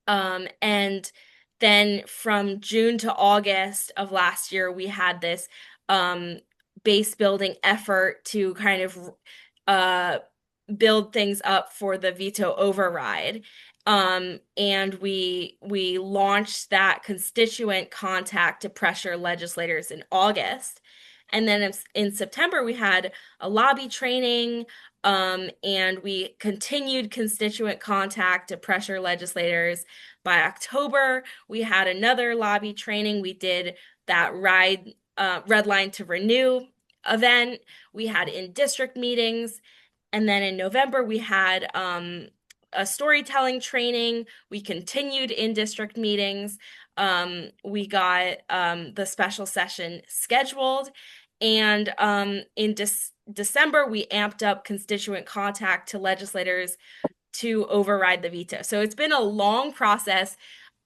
A: and then from June to August of last year we had this base building effort to kind of build things up for the veto override. And we launched that constituent contact to pressure legislators in August. And then in September, we had a lobby training, and we continued constituent contact to pressure legislators. By October, we had another lobby training. We did that Redline to Renew event. We had in-district meetings. And then in November, we had a storytelling training. We continued in district meetings. We got the special session scheduled. And in December, we amped up constituent contact to legislators to override the veto. So it's been a long process.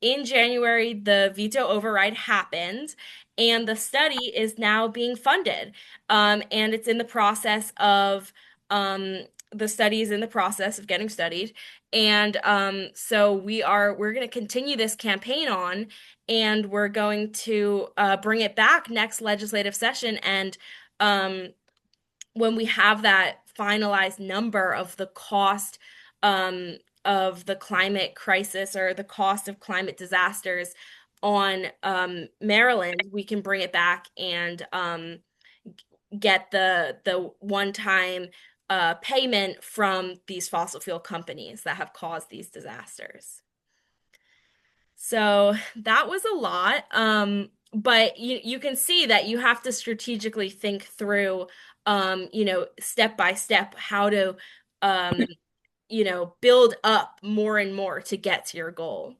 A: In January, the veto override happened, and the study is now being funded. And it's in the process of the study is in the process of getting studied. And so we're going to continue this campaign on, and we're going to bring it back next legislative session. And when we have that finalized number of the cost of the climate crisis or the cost of climate disasters on Maryland, we can bring it back and get the one-time payment from these fossil fuel companies that have caused these disasters. So that was a lot. But you can see that you have to strategically think through, step by step how to, build up more and more to get to your goal.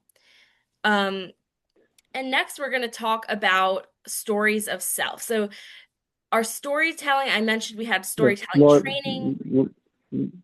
A: And next, we're going to talk about stories of self. So our storytelling, I mentioned we had storytelling training.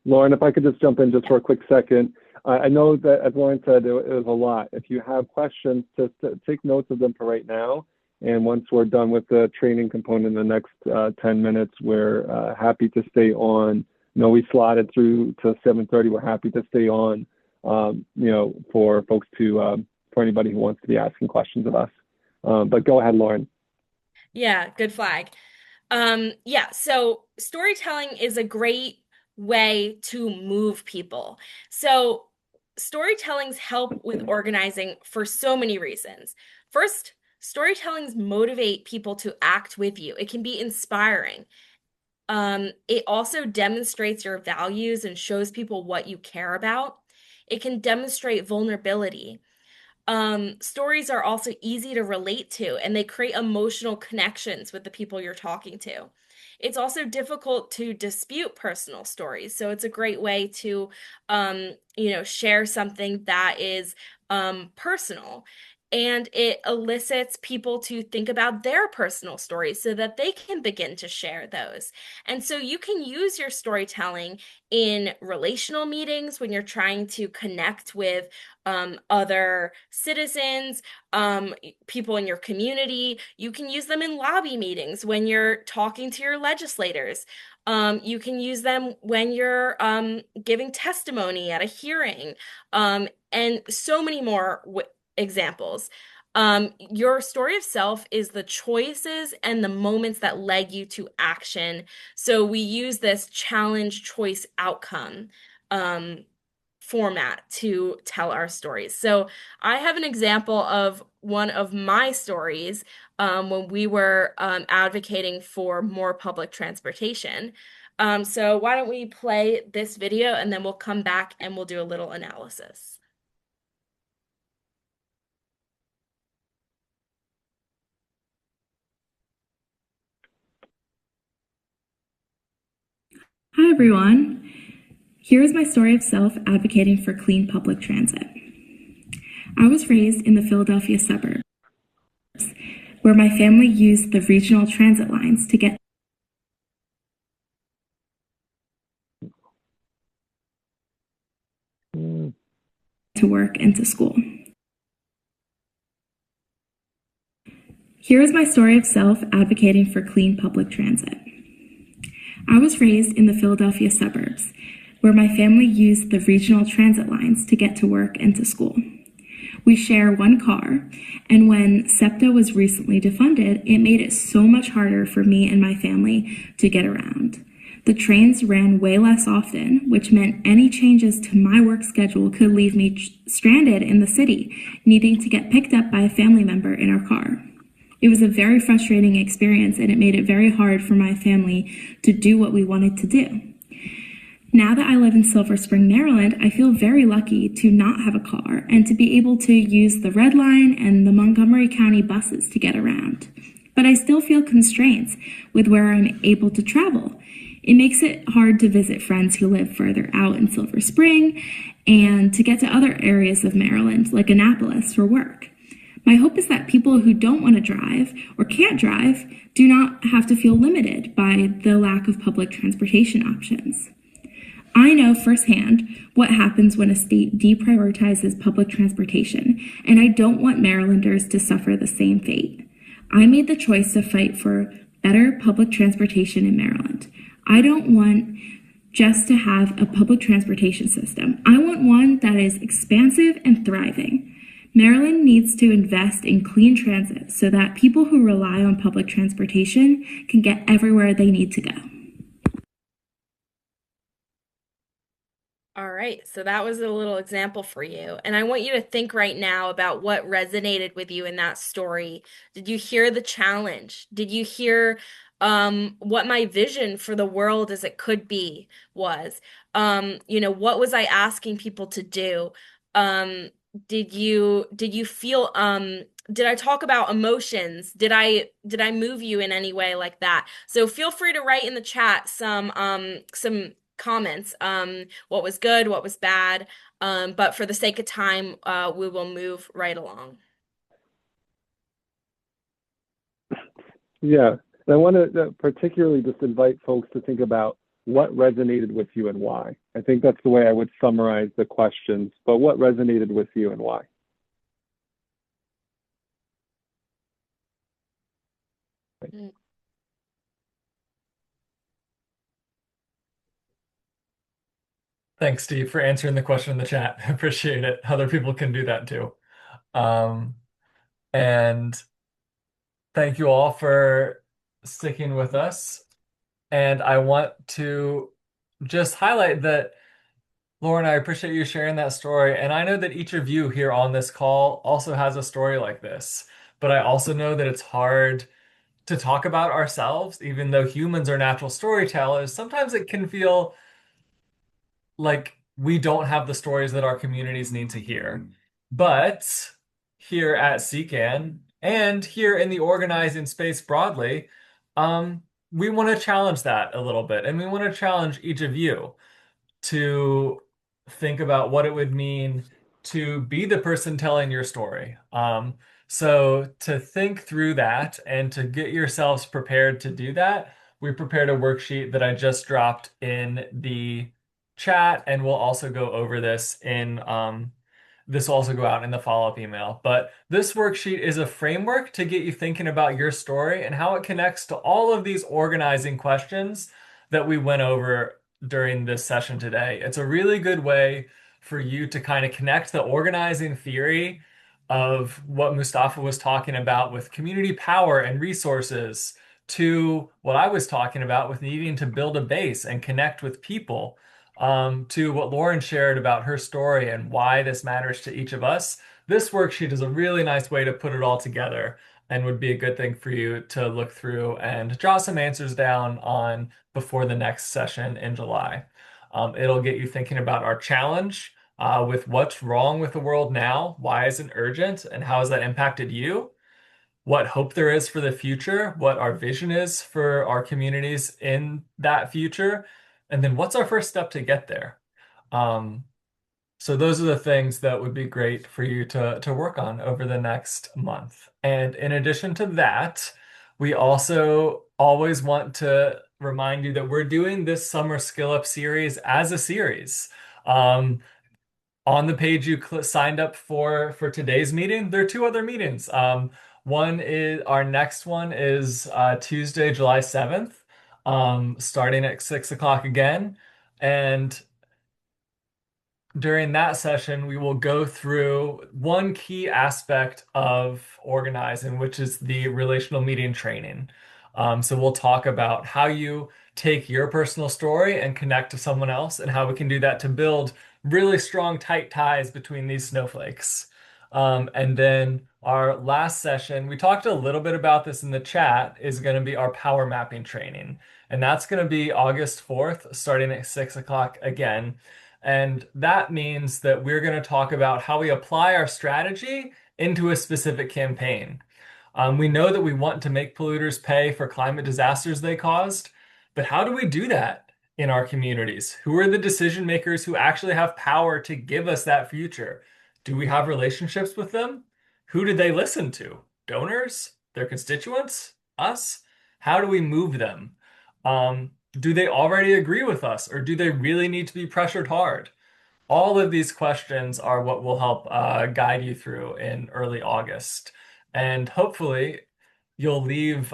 G: Lauren, if I could just jump in just for a quick second. I know that, as Lauren said, it was a lot. If you have questions, just take notes of them for right now. And once we're done with the training component in the next 10 minutes, we're happy to stay on. We slotted through to 7:30. We're happy to stay on, for folks to, for anybody who wants to be asking questions of us. But go ahead, Lauren.
A: Yeah, good flag. So storytelling is a great way to move people. So storytellings help with organizing for so many reasons. First, storytellings motivate people to act with you. It can be inspiring. It also demonstrates your values and shows people what you care about. It can demonstrate vulnerability. Stories are also easy to relate to, and they create emotional connections with the people you're talking to. It's also difficult to dispute personal stories, so it's a great way to, share something that is personal. And it elicits people to think about their personal stories so that they can begin to share those. And so you can use your storytelling in relational meetings when you're trying to connect with other citizens, people in your community. You can use them in lobby meetings when you're talking to your legislators. You can use them when you're giving testimony at a hearing, and so many more examples. Your story of self is the choices and the moments that led you to action. So we use this challenge, choice, outcome format to tell our stories. So I have an example of one of my stories when we were advocating for more public transportation. So why don't we play this video, and then we'll come back and we'll do a little analysis.
I: Hi, everyone. Here is my story of self advocating for clean public transit. I was raised in the Philadelphia suburbs, where my family used the regional transit lines to get to work and to school. Here is my story of self advocating for clean public transit. I was raised in the Philadelphia suburbs, where my family used the regional transit lines to get to work and to school. We share one car, and when SEPTA was recently defunded, it made it so much harder for me and my family to get around. The trains ran way less often, which meant any changes to my work schedule could leave me stranded in the city, needing to get picked up by a family member in our car. It was a very frustrating experience, and it made it very hard for my family to do what we wanted to do. Now that I live in Silver Spring, Maryland, I feel very lucky to not have a car and to be able to use the Red Line and the Montgomery County buses to get around. But I still feel constraints with where I'm able to travel. It makes it hard to visit friends who live further out in Silver Spring and to get to other areas of Maryland, like Annapolis, for work. My hope is that people who don't want to drive or can't drive do not have to feel limited by the lack of public transportation options. I know firsthand what happens when a state deprioritizes public transportation, and I don't want Marylanders to suffer the same fate. I made the choice to fight for better public transportation in Maryland. I don't want just to have a public transportation system. I want one that is expansive and thriving. Maryland needs to invest in clean transit so that people who rely on public transportation can get everywhere they need to go.
A: All right, so that was a little example for you. And I want you to think right now about what resonated with you in that story. Did you hear the challenge? Did you hear what my vision for the world as it could be was? What was I asking people to do? Did you feel did I talk about emotions? Did I move you in any way like that? So feel free to write in the chat some comments, what was good, what was bad. But for the sake of time, we will move right along.
G: Yeah, and I want to particularly just invite folks to think about what resonated with you and why. I think that's the way I would summarize the questions, but what resonated with you and why?
B: Thanks, Steve, for answering the question in the chat. I appreciate it. Other people can do that too. And thank you all for sticking with us. And I want to just highlight that, Lauren, I appreciate you sharing that story. And I know that each of you here on this call also has a story like this. But I also know that it's hard to talk about ourselves, even though humans are natural storytellers. Sometimes it can feel like we don't have the stories that our communities need to hear. But here at CCAN and here in the organizing space broadly, we want to challenge that a little bit. And we want to challenge each of you to think about what it would mean to be the person telling your story. So to think through that and to get yourselves prepared to do that, we prepared a worksheet that I just dropped in the chat, and we'll also go over this in this will also go out in the follow-up email. But this worksheet is a framework to get you thinking about your story and how it connects to all of these organizing questions that we went over during this session today. It's a really good way for you to kind of connect the organizing theory of what Mustafa was talking about with community power and resources to what I was talking about with needing to build a base and connect with people, to what Lauren shared about her story and why this matters to each of us. This worksheet is a really nice way to put it all together and would be a good thing for you to look through and jot some answers down on before the next session in July. It'll get you thinking about our challenge with what's wrong with the world now, why is it urgent, and how has that impacted you? What hope there is for the future, what our vision is for our communities in that future, and then what's our first step to get there? So those are the things that would be great for you to work on over the next month. And in addition to that, we also always want to remind you that we're doing this Summer Skill Up series as a series. On the page you signed up for today's meeting, there are two other meetings. One is our next one is Tuesday, July 7th, starting at 6 o'clock again. And during that session, we will go through one key aspect of organizing, which is the relational meeting training. So we'll talk about how you take your personal story and connect to someone else, and how we can do that to build really strong, tight ties between these snowflakes. And then our last session, we talked a little bit about this in the chat, is going to be our power mapping training. And that's going to be August 4th, starting at 6 o'clock again. And that means that we're going to talk about how we apply our strategy into a specific campaign. We know that we want to make polluters pay for climate disasters they caused, But how do we do that in our communities? Who are the decision makers who actually have power to give us that future? Do we have relationships with them? Who do they listen to? Donors? Their constituents? Us? How do we move them? Do they already agree with us, or do they really need to be pressured hard? All of these questions are what will help guide you through in early August. And hopefully, you'll leave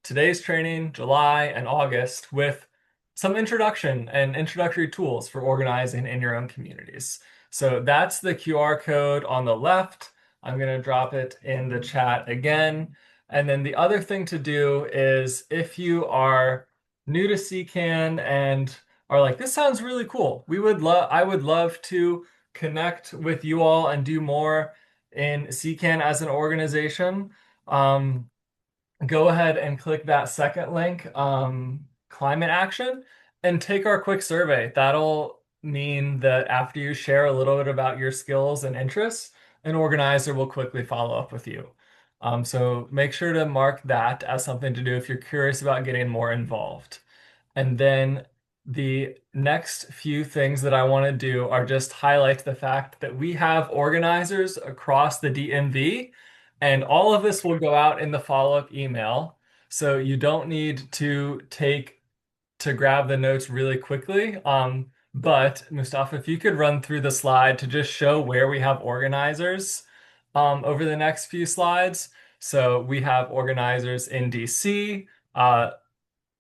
B: today's training, July and August, with some introduction and introductory tools for organizing in your own communities. So that's the QR code on the left. I'm going to drop it in the chat again. And then the other thing to do is if you are new to CCAN and are like, this sounds really cool. I would love to connect with you all and do more in CCAN as an organization. Go ahead and click that second link, climate action, and take our quick survey. That'll mean that after you share a little bit about your skills and interests, an organizer will quickly follow up with you. So make sure to mark that as something to do if you're curious about getting more involved. And then the next few things that I want to do are just highlight the fact that we have organizers across the DMV, and all of this will go out in the follow-up email. So you don't need to grab the notes really quickly. But Mustafa, if you could run through the slide to just show where we have organizers over the next few slides. So we have organizers in DC,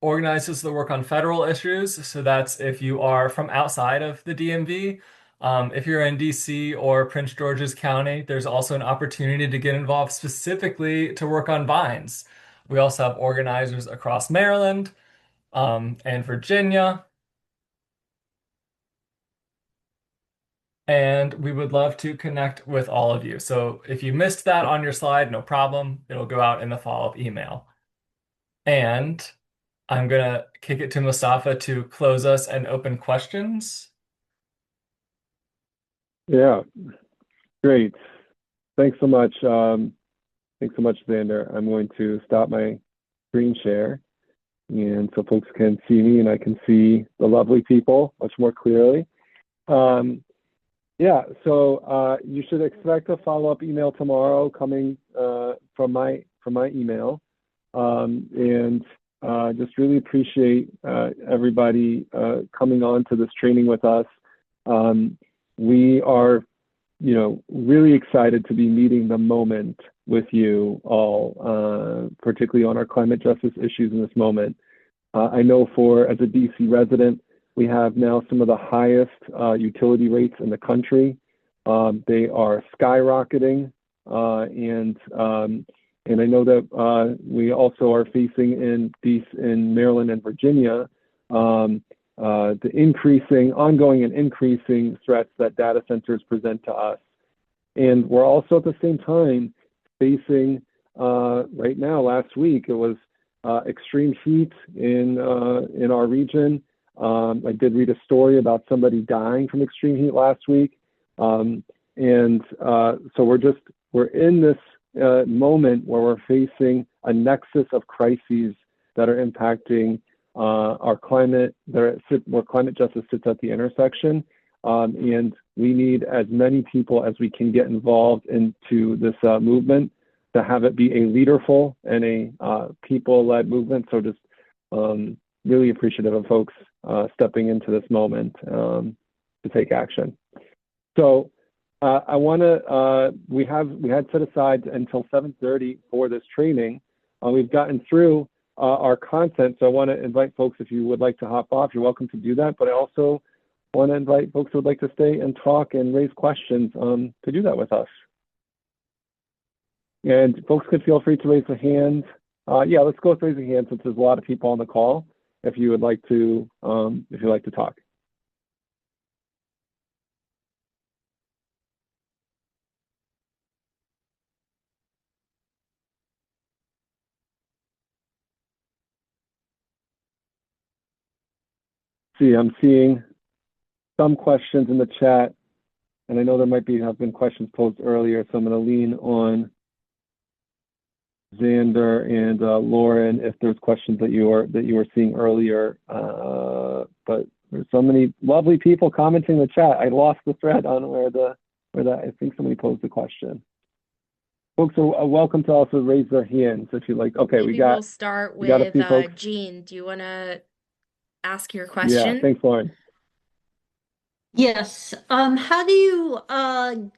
B: organizers that work on federal issues. So that's if you are from outside of the DMV. If you're in DC or Prince George's County, there's also an opportunity to get involved specifically to work on vines. We also have organizers across Maryland and Virginia. And we would love to connect with all of you. So if you missed that on your slide, no problem. It'll go out in the follow-up email. And I'm going to kick it to Mustafa to close us and open questions.
G: Yeah, great. Thanks so much. Thanks so much, Xander. I'm going to stop my screen share, and so folks can see me and I can see the lovely people much more clearly. Yeah, so you should expect a follow-up email tomorrow coming from my email, and just really appreciate everybody coming on to this training with us. We are, really excited to be meeting the moment with you all, particularly on our climate justice issues in this moment. I know as a DC resident, we have now some of the highest utility rates in the country. They are skyrocketing, and I know that we also are facing in Maryland and Virginia the ongoing and increasing threats that data centers present to us. And we're also at the same time facing right now. Last week it was extreme heat in our region. I did read a story about somebody dying from extreme heat last week. So we're in this moment where we're facing a nexus of crises that are impacting our climate, where climate justice sits at the intersection. And we need as many people as we can get involved into this movement to have it be a leaderful and a people-led movement. So just really appreciative of folks stepping into this moment to take action. So I want to, we had set aside until 7:30 for this training. We've gotten through our content, so I want to invite folks, if you would like to hop off, you're welcome to do that. But I also want to invite folks who would like to stay and talk and raise questions to do that with us. And folks could feel free to raise a hand. Yeah, let's go with raising hands since there's a lot of people on the call. If you would like to, talk. See, I'm seeing some questions in the chat, and I know there have been questions posed earlier, so I'm going to lean on Xander and Lauren, if there's questions that you were seeing earlier. But there's so many lovely people commenting in the chat. I lost the thread on where I think somebody posed a question. Folks are welcome to also raise their hands if you like. Okay,
A: Maybe we'll start
G: we got a
A: with
G: few folks.
A: Jean. Do you want to ask your
G: Yeah,
A: question?
G: thanks, Lauren.
J: Yes. How do you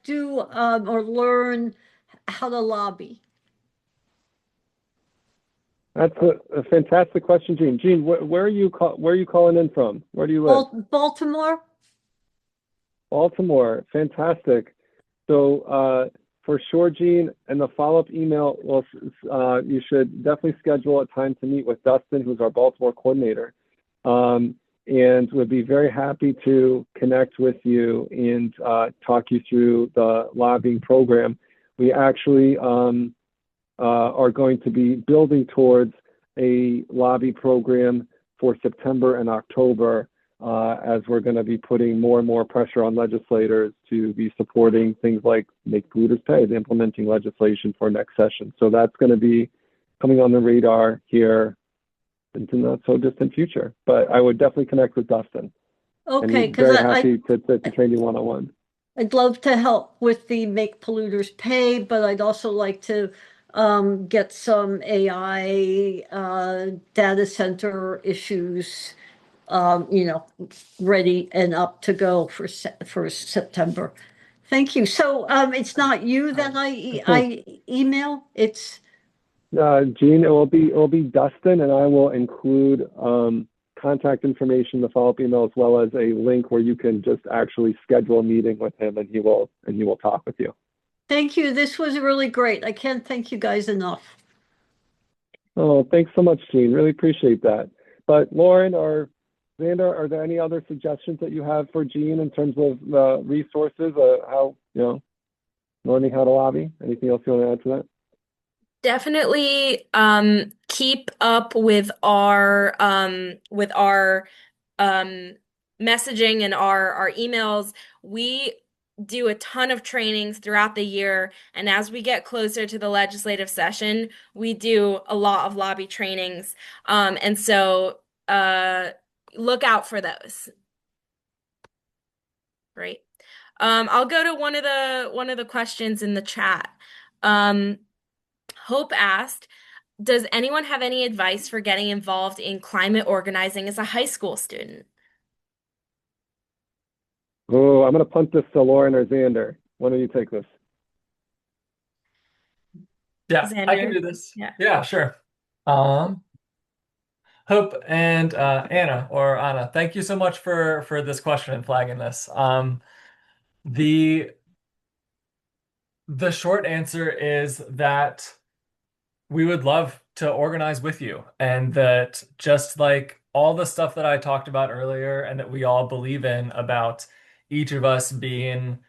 J: do or learn how to lobby?
G: That's a fantastic question, Jean. Jean, where are you calling in from? Where do you live?
J: Baltimore.
G: Baltimore. Fantastic. So for sure, Jean, and the follow-up email, well, you should definitely schedule a time to meet with Dustin, who's our Baltimore coordinator. And would be very happy to connect with you and talk you through the lobbying program. We actually are going to be building towards a lobby program for September and October, as we're going to be putting more and more pressure on legislators to be supporting things like Make Polluters Pay, the implementing legislation for next session. So that's going to be coming on the radar here into not so distant future. But I would definitely connect with Dustin.
J: Okay,
G: because very happy to train you one-on-one.
J: I'd love to help with the Make Polluters Pay, but I'd also like to get some AI data center issues, ready and up to go for September. Thank you. So it's not you that I email. It's
G: Jean. It will be Dustin, and I will include contact information, the follow-up email, as well as a link where you can just actually schedule a meeting with him, and he will talk with you.
J: Thank you. This was really great. I can't thank you guys enough.
G: Oh, thanks so much, Jean. Really appreciate that. But Lauren or Xander, are there any other suggestions that you have for Jean in terms of resources, how, learning how to lobby? Anything else you want to add to that?
A: Definitely keep up with our messaging and our emails. We do a ton of trainings throughout the year, and as we get closer to the legislative session, we do a lot of lobby trainings. And so look out for those. Great. I'll go to one of the questions in the chat. Hope asked, does anyone have any advice for getting involved in climate organizing as a high school student?
G: Oh, I'm going to punt this to Lauren or Xander. Why don't you take this?
B: Yeah,
A: Xander?
B: I can do this.
A: Yeah,
B: sure. Hope and Anna, thank you so much for this question and flagging this. The short answer is that we would love to organize with you, and that just like all the stuff that I talked about earlier and that we all believe in about each of us being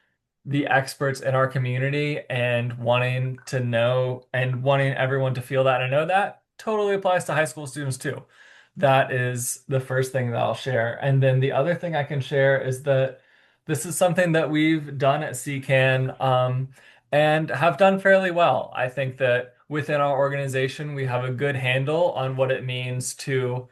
B: the experts in our community and wanting to know and wanting everyone to feel that and know that totally applies to high school students too. That is the first thing that I'll share. And then the other thing I can share is that this is something that we've done at CCAN, and have done fairly well. I think that within our organization, we have a good handle on what it means to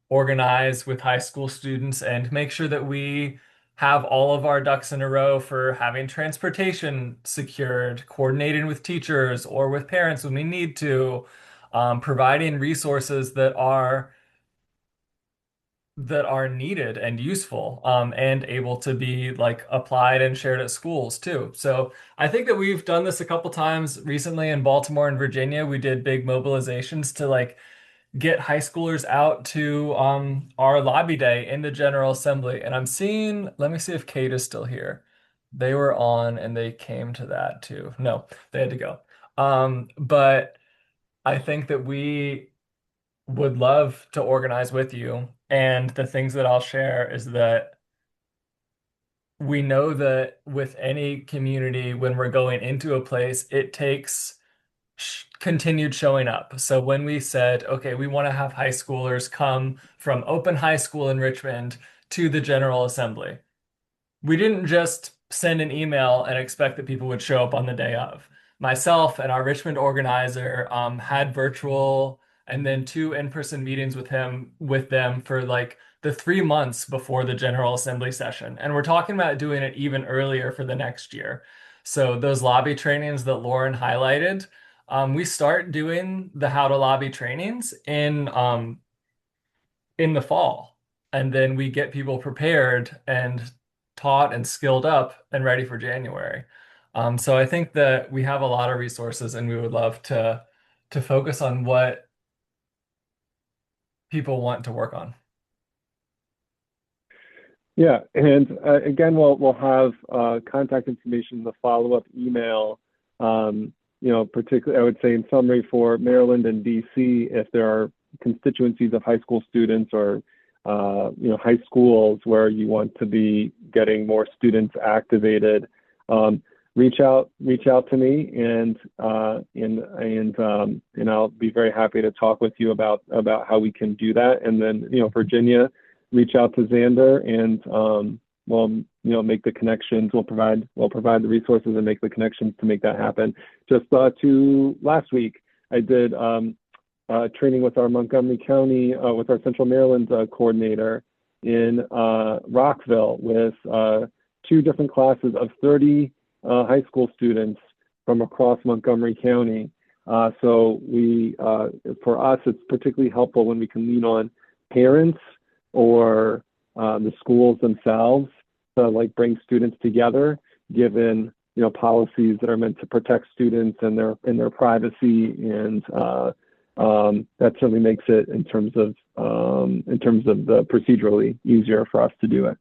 B: organize with high school students and make sure that we have all of our ducks in a row for having transportation secured, coordinating with teachers or with parents when we need to, providing resources that are needed and useful, and able to be like applied and shared at schools too. So I think that we've done this a couple times recently in Baltimore and Virginia. We did big mobilizations to like get high schoolers out to our lobby day in the General Assembly. And let me see if Kate is still here. They were on and they came to that too. No, they had to go. But I think that we would love to organize with you. And the things that I'll share is that we know that with any community, when we're going into a place, it takes continued showing up. So when we said, okay, we want to have high schoolers come from Open High School in Richmond to the General Assembly, we didn't just send an email and expect that people would show up on the day of. myself and our Richmond organizer had virtual and then 2 in-person meetings with them for like the 3 months before the General Assembly session. And we're talking about doing it even earlier for the next year. So those lobby trainings that Lauren highlighted, we start doing the how to lobby trainings in the fall. And then we get people prepared and taught and skilled up and ready for January. So I think that we have a lot of resources and we would love to focus on what people want to work on.
G: Yeah, and again, we'll have contact information in the follow-up email. Particularly, I would say in summary for Maryland and DC, if there are constituencies of high school students or high schools where you want to be getting more students activated, reach out to me, and I'll be very happy to talk with you about how we can do that. And then Virginia, reach out to Xander, and we'll make the connections. We'll provide the resources and make the connections to make that happen. Just last week, I did training with our Montgomery County, with our Central Maryland coordinator in Rockville with 2 different classes of 30 high school students from across Montgomery County. So for us, it's particularly helpful when we can lean on parents or the schools themselves to bring students together, given policies that are meant to protect students and their privacy, and that certainly makes it in terms of the procedurally easier for us to do it.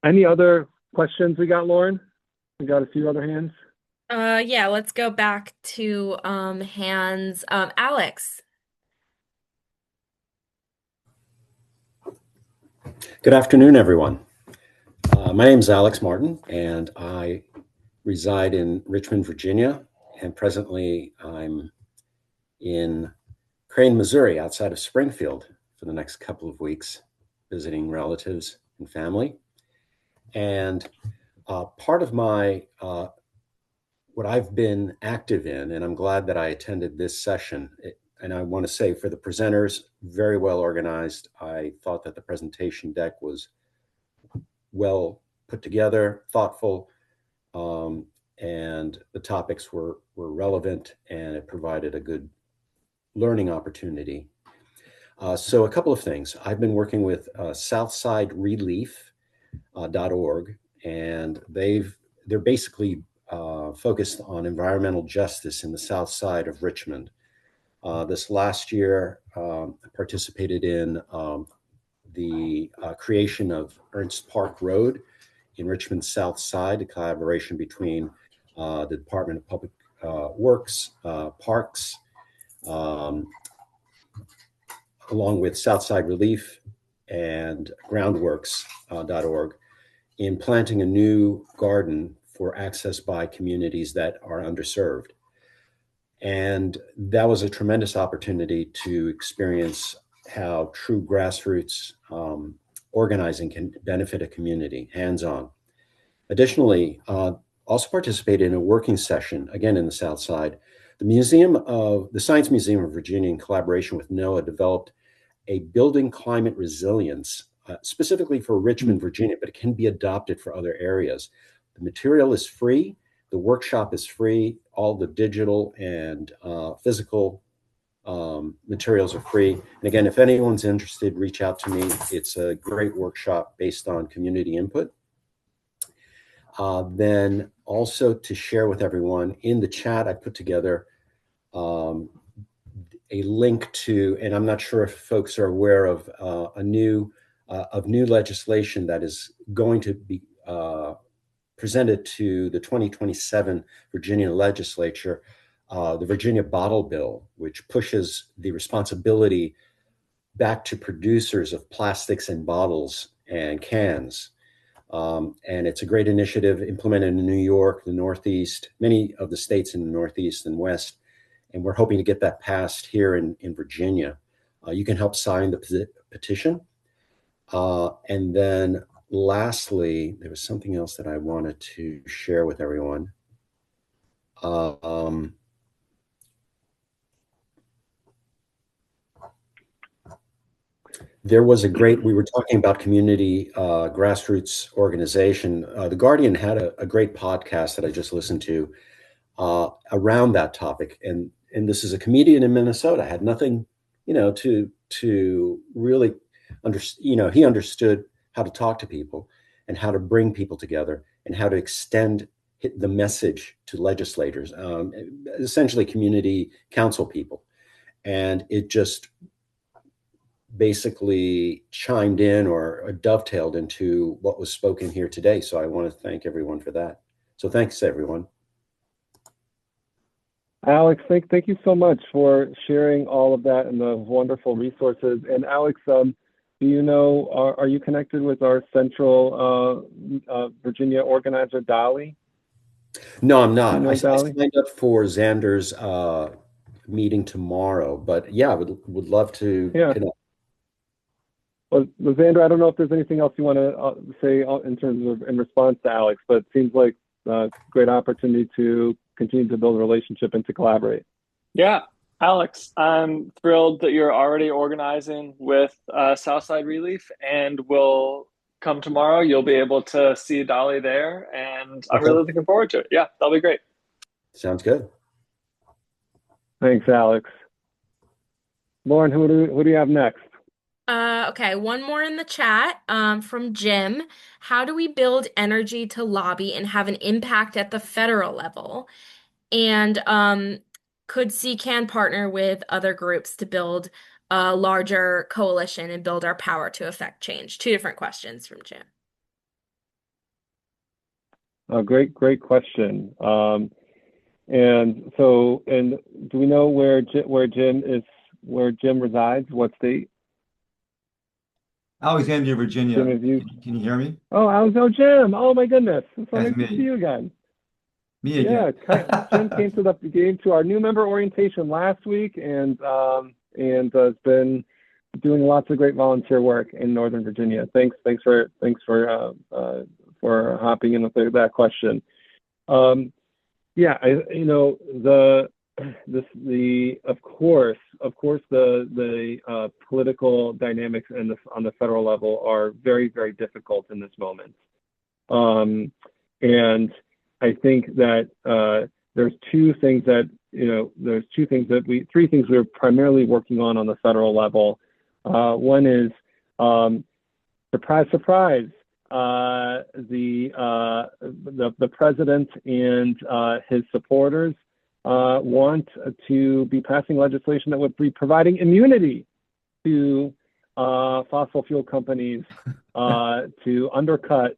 G: Any other questions we got, Lauren? We got a few other hands.
A: Yeah, let's go back to hands. Alex.
K: Good afternoon, everyone. My name is Alex Martin, and I reside in Richmond, Virginia, and presently I'm in Crane, Missouri, outside of Springfield for the next couple of weeks, visiting relatives and family. And part of my what I've been active in, and I'm glad that I attended this session, and I want to say for the presenters, very well organized. I thought that the presentation deck was well put together, thoughtful, and the topics were relevant, and it provided a good learning opportunity. So a couple of things. I've been working with SouthsideRelief.org, and they're basically focused on environmental justice in the South Side of Richmond. This last year, I participated in the creation of Ernst Park Road in Richmond's South Side, a collaboration between the Department of Public Works, Parks, along with Southside Relief and Groundworks.org, in planting a new garden for access by communities that are underserved. And that was a tremendous opportunity to experience how true grassroots organizing can benefit a community, hands-on. Additionally, also participated in a working session, again in the South Side. The Science Museum of Virginia, in collaboration with NOAA, developed a building climate resilience, specifically for Richmond, Virginia, but it can be adopted for other areas. The material is free. The workshop is free. All the digital and physical materials are free. And again, if anyone's interested, reach out to me. It's a great workshop based on community input. Then also to share with everyone, in the chat, I put together a link to, and I'm not sure if folks are aware of new legislation that is going to be presented to the 2027 Virginia legislature, the Virginia Bottle Bill, which pushes the responsibility back to producers of plastics and bottles and cans. And it's a great initiative implemented in New York, the Northeast, many of the states in the Northeast and West. And we're hoping to get that passed here in Virginia. You can help sign the petition. And then Lastly, there was something else that I wanted to share with everyone. There was we were talking about community grassroots organization. The Guardian had a great podcast that I just listened to around that topic. And this is a comedian in Minnesota, had nothing, to really he understood how to talk to people and how to bring people together and how to extend the message to legislators, essentially community council people. And it just basically chimed in or dovetailed into what was spoken here today. So I want to thank everyone for that. So thanks, everyone.
G: Alex, thank you so much for sharing all of that and the wonderful resources. And Alex, do you know, are you connected with our Central Virginia organizer, Dolly?
K: No, I'm not.
G: I
K: signed up for Xander's meeting tomorrow, but yeah, I would love to connect.
G: Well, Xander, I don't know if there's anything else you want to say in response to Alex, but it seems like a great opportunity to continue to build a relationship and to collaborate.
B: Yeah, Alex, I'm thrilled that you're already organizing with Southside Relief, and we'll come tomorrow. You'll be able to see Dolly there, and I'm really looking forward to it. Yeah, that'll be great.
K: Sounds good.
G: Thanks, Alex. Lauren, who do you have next?
A: Okay, one more in the chat from Jim. How do we build energy to lobby and have an impact at the federal level? And could CCAN partner with other groups to build a larger coalition and build our power to affect change? Two different questions from Jim.
G: Great question. And do we know where Jim resides? What state?
D: Alexandria, Virginia. Jim, can you hear me?
G: Oh, Jim. Oh my goodness. It's so nice
D: to
G: see you again.
D: Me again.
G: Yeah, Jim came to our new member orientation last week and has been doing lots of great volunteer work in Northern Virginia. Thanks for hopping in with that question. Of course, the political dynamics on the federal level are very, very difficult in this moment. And I think that three things we're primarily working on the federal level. One is, surprise, surprise, the president and his supporters want to be passing legislation that would be providing immunity to fossil fuel companies to undercut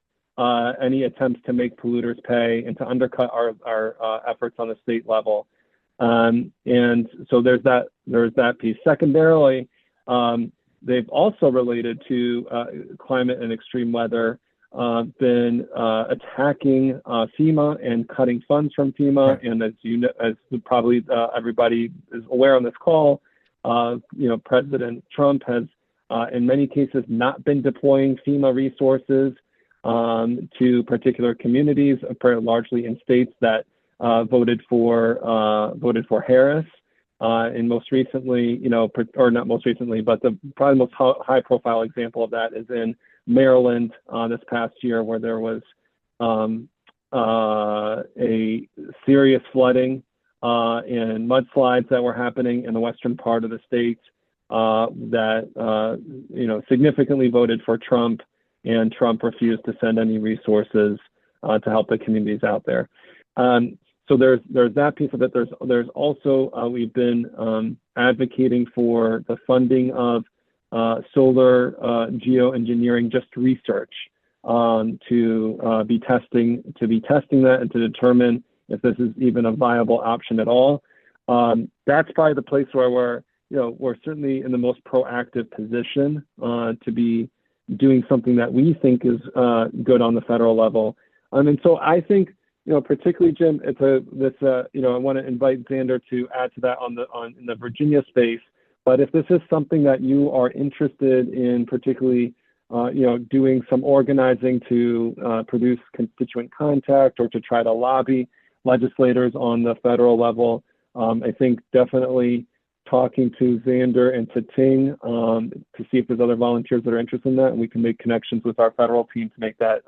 G: any attempts to make polluters pay and to undercut our efforts on the state level. And so there's that piece. Secondarily, they've also related to climate and extreme weather, been attacking FEMA and cutting funds from FEMA. And as you know, as probably everybody is aware on this call, President Trump has in many cases not been deploying FEMA resources to particular communities, largely in states that voted for Harris. And most recently, or not most recently, but probably the most high-profile example of that is in Maryland this past year, where there was a serious flooding and mudslides that were happening in the western part of the state that significantly voted for Trump, and Trump refused to send any resources to help the communities out there. So there's that piece of it. There's also we've been advocating for the funding of solar geoengineering, just research, to be testing that and to determine if this is even a viable option at all. That's probably the place where we're certainly in the most proactive position to be doing something that we think is good on the federal level. And so I think, particularly Jim, I want to invite Xander to add to that in the Virginia space. But if this is something that you are interested in, particularly doing some organizing to produce constituent contact or to try to lobby legislators on the federal level. I think definitely talking to Xander and to Ting to see if there's other volunteers that are interested in that, and we can make connections with our federal team to make that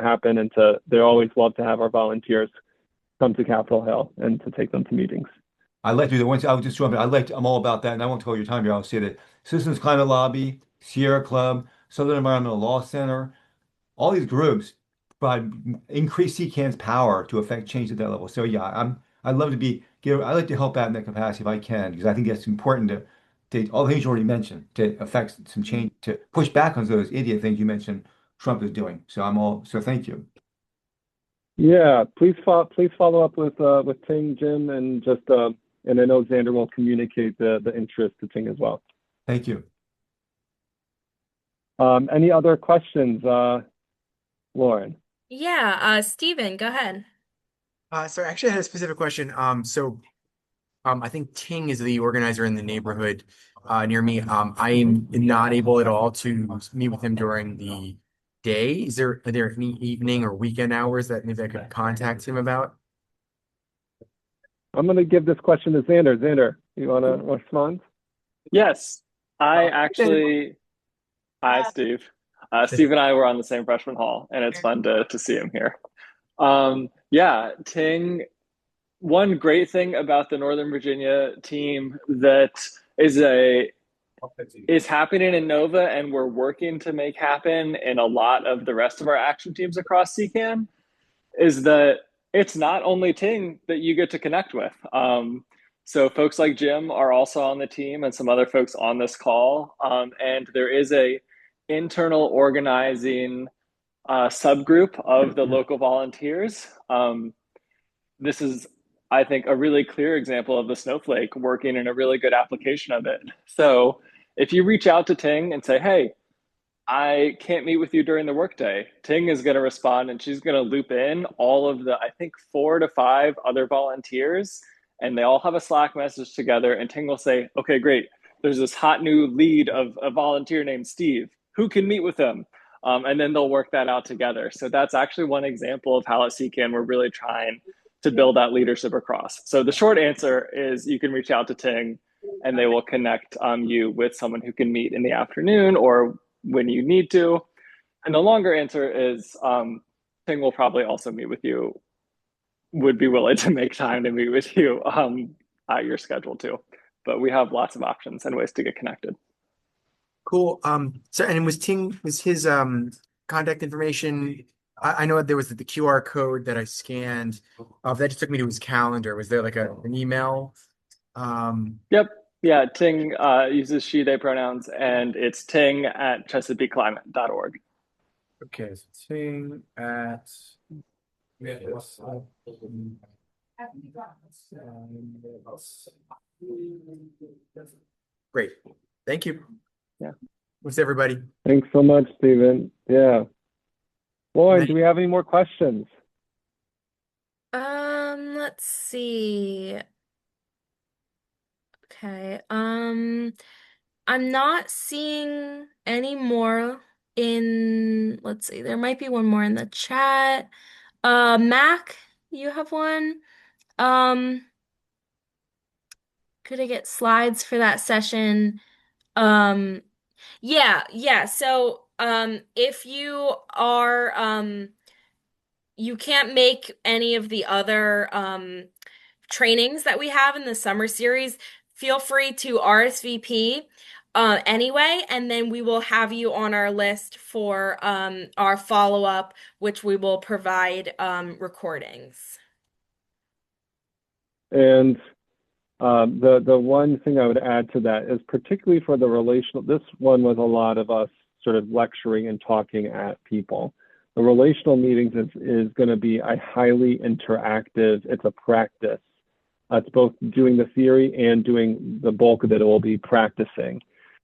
G: happen. And they always love to have our volunteers come to Capitol Hill and to take them to meetings.
D: I like to do the ones. I'll just jump in. I'm all about that, and I won't tell you your time here. I'll say that Citizens Climate Lobby, Sierra Club, Southern Environmental Law Center, all these groups provide increased CCAN's power to affect change at that level. So yeah, I'd love to I like to help out in that capacity if I can, because I think that's important to all the things you already mentioned, to affect some change, to push back on those idiot things you mentioned Trump is doing. So thank you.
G: Yeah, please follow up with Ting, Jim, and and I know Xander will communicate the interest to Ting as well.
D: Thank you.
G: Any other questions, Lauren?
A: Yeah, Steven, go ahead.
L: So actually I had a specific question. I think Ting is the organizer in the neighborhood near me. I am not able at all to meet with him during the day. Are there any evening or weekend hours that maybe I could contact him about?
G: I'm going to give this question to Xander. Xander, you want to respond?
M: Yes, hi, Steve. Steve and I were on the same freshman hall, and it's fun to see him here. Yeah, Ting, one great thing about the Northern Virginia team that is happening in Nova, and we're working to make happen in a lot of the rest of our action teams across CCAN, is that it's not only Ting that you get to connect with. So folks like Jim are also on the team, and some other folks on this call. And there is a internal organizing subgroup of the local volunteers. This is, I think, a really clear example of the snowflake working in a really good application of it. So if you reach out to Ting and say, hey, I can't meet with you during the workday, Ting is going to respond, and she's going to loop in all of the, I think, 4 to 5 other volunteers, and they all have a Slack message together, and Ting will say, okay, great. There's this hot new lead of a volunteer named Steve. Who can meet with them? And then they'll work that out together. So that's actually one example of how at CCAN we're really trying to build that leadership across. So the short answer is you can reach out to Ting, and they will connect you with someone who can meet in the afternoon or when you need to. And the longer answer is Ting will probably also meet with you, would be willing to make time to meet with you at your schedule too. But we have lots of options and ways to get connected.
L: Cool. So, and was his contact information? I know there was the QR code that I scanned. That just took me to his calendar. Was there like an email?
M: Yep. Yeah. Ting uses she, they pronouns, and it's ting@chesapeakeclimate.org.
L: Okay. So Ting at. Great. Thank you.
M: Yeah.
L: What's everybody?
G: Thanks so much, Steven. Yeah. Lauren, do we have any more questions?
A: Let's see. Okay. I'm not seeing any more let's see, there might be one more in the chat. Mac, you have one. Could I get slides for that session? Yeah. So, if you are, you can't make any of the other trainings that we have in the summer series, feel free to RSVP anyway, and then we will have you on our list for our follow-up, which we will provide recordings.
G: And the one thing I would add to that is particularly for the relational, this one was a lot of us sort of lecturing and talking at people. The relational meetings is going to be a highly interactive, it's a practice. It's both doing the theory and doing the bulk of it will be practicing.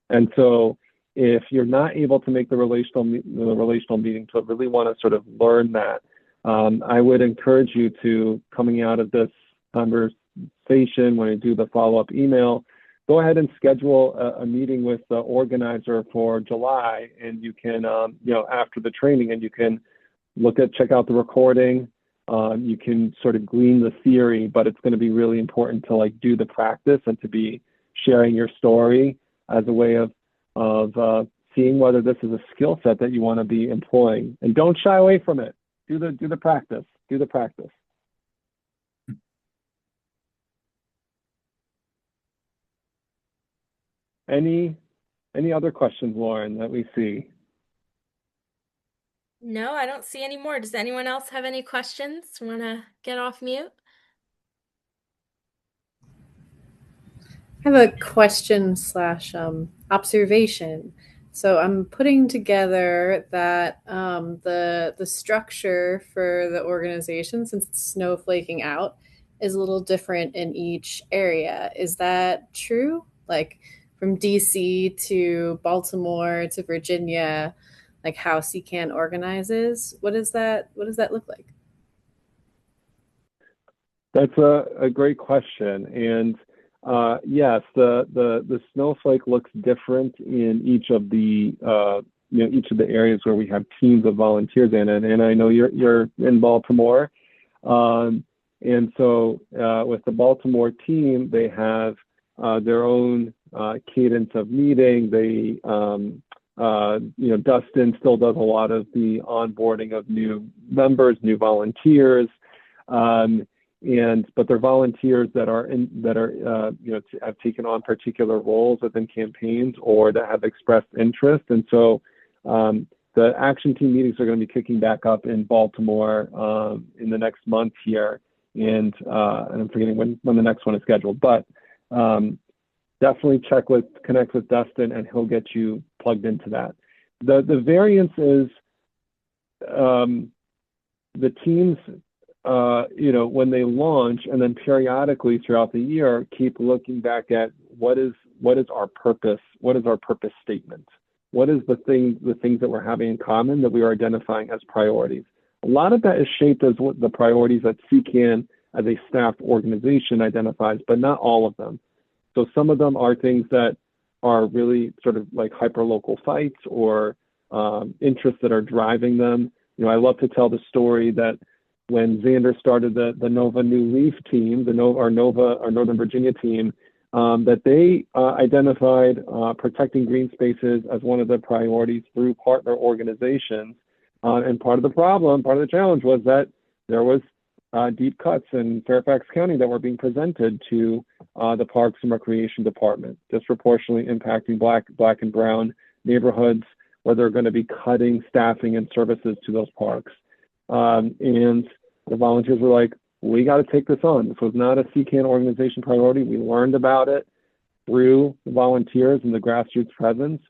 G: And so if you're not able to make the relational meeting to really want to sort of learn that, I would encourage you to, coming out of this conversation, when you do the follow-up email, go ahead and schedule a meeting with the organizer for July, and you can, after the training, and you can check out the recording. You can sort of glean the theory, but it's going to be really important to like do the practice and to be sharing your story as a way of seeing whether this is a skill set that you want to be employing. And don't shy away from it. Do the practice. Do the practice. Any other questions, Lauren, that we see?
A: No, I don't see any more. Does anyone else have any questions? Want to get off mute?
N: I have a question slash observation. So I'm putting together that the structure for the organization, since it's snowflaking out, is a little different in each area. Is that true? Like from DC to Baltimore to Virginia, like how CCAN organizes? What does that look like?
G: That's a great question. And yes, the snowflake looks different in each of the areas where we have teams of volunteers in it. And I know you're in Baltimore, and so with the Baltimore team, they have their own cadence of meeting. They Dustin still does a lot of the onboarding of new members, new volunteers. But they're volunteers that have taken on particular roles within campaigns or that have expressed interest. And so the action team meetings are going to be kicking back up in Baltimore in the next month here, and I'm forgetting when the next one is scheduled. But definitely connect with Dustin, and he'll get you plugged into that. The variance is the teams. When they launch, and then periodically throughout the year, keep looking back at what is our purpose? What is our purpose statement? What is the things that we're having in common that we are identifying as priorities? A lot of that is shaped as what the priorities that CCAN as a staff organization identifies, but not all of them. So some of them are things that are really sort of like hyperlocal fights or interests that are driving them. I love to tell the story that when Xander started the Nova New Leaf team, our Northern Virginia team, that they identified protecting green spaces as one of the priorities through partner organizations. And part of the challenge was that there was deep cuts in Fairfax County that were being presented to the Parks and Recreation Department, disproportionately impacting black and brown neighborhoods, where they're going to be cutting staffing and services to those parks. And the volunteers were like, we got to take this on. This was not a CCAN organization priority. We learned about it through the volunteers and the grassroots presence.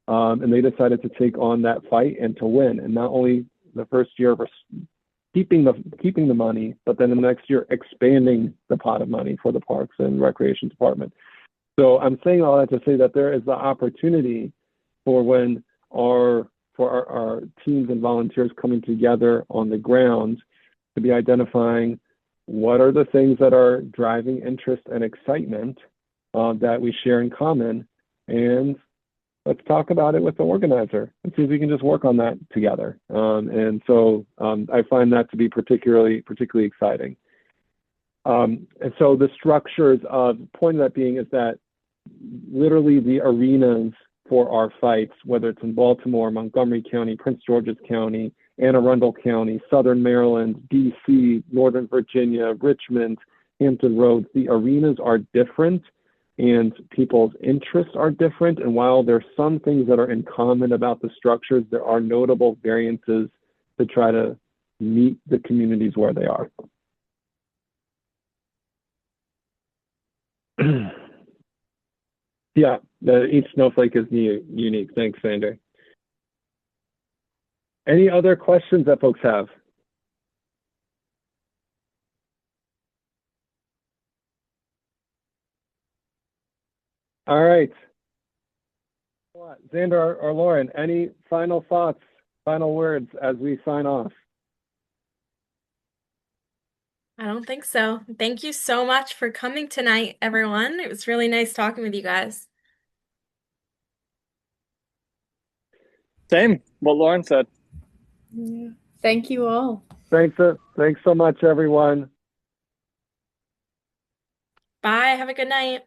G: And they decided to take on that fight and to win. And not only the first year of keeping the money, but then the next year expanding the pot of money for the Parks and Recreation Department. So I'm saying all that to say that there is the opportunity for when our teams and volunteers coming together on the ground to be identifying what are the things that are driving interest and excitement that we share in common, and let's talk about it with the organizer and see if we can just work on that together. And so I find that to be particularly exciting. And so the structures of point of that being is that literally the arenas for our fights, whether it's in Baltimore, Montgomery County, Prince George's County, Anne Arundel County, Southern Maryland, DC, Northern Virginia, Richmond, Hampton Roads, the arenas are different and people's interests are different. And while there's some things that are in common about the structures, there are notable variances to try to meet the communities where they are. Yeah, each snowflake is unique. Thanks, Sander. Any other questions that folks have? All right. Xander or Lauren, any final thoughts, final words as we sign off?
A: I don't think so. Thank you so much for coming tonight, everyone. It was really nice talking with you guys.
M: Same, what Lauren said.
N: Yeah. Thank you all.
G: Thanks so much, everyone.
A: Bye. Have a good night.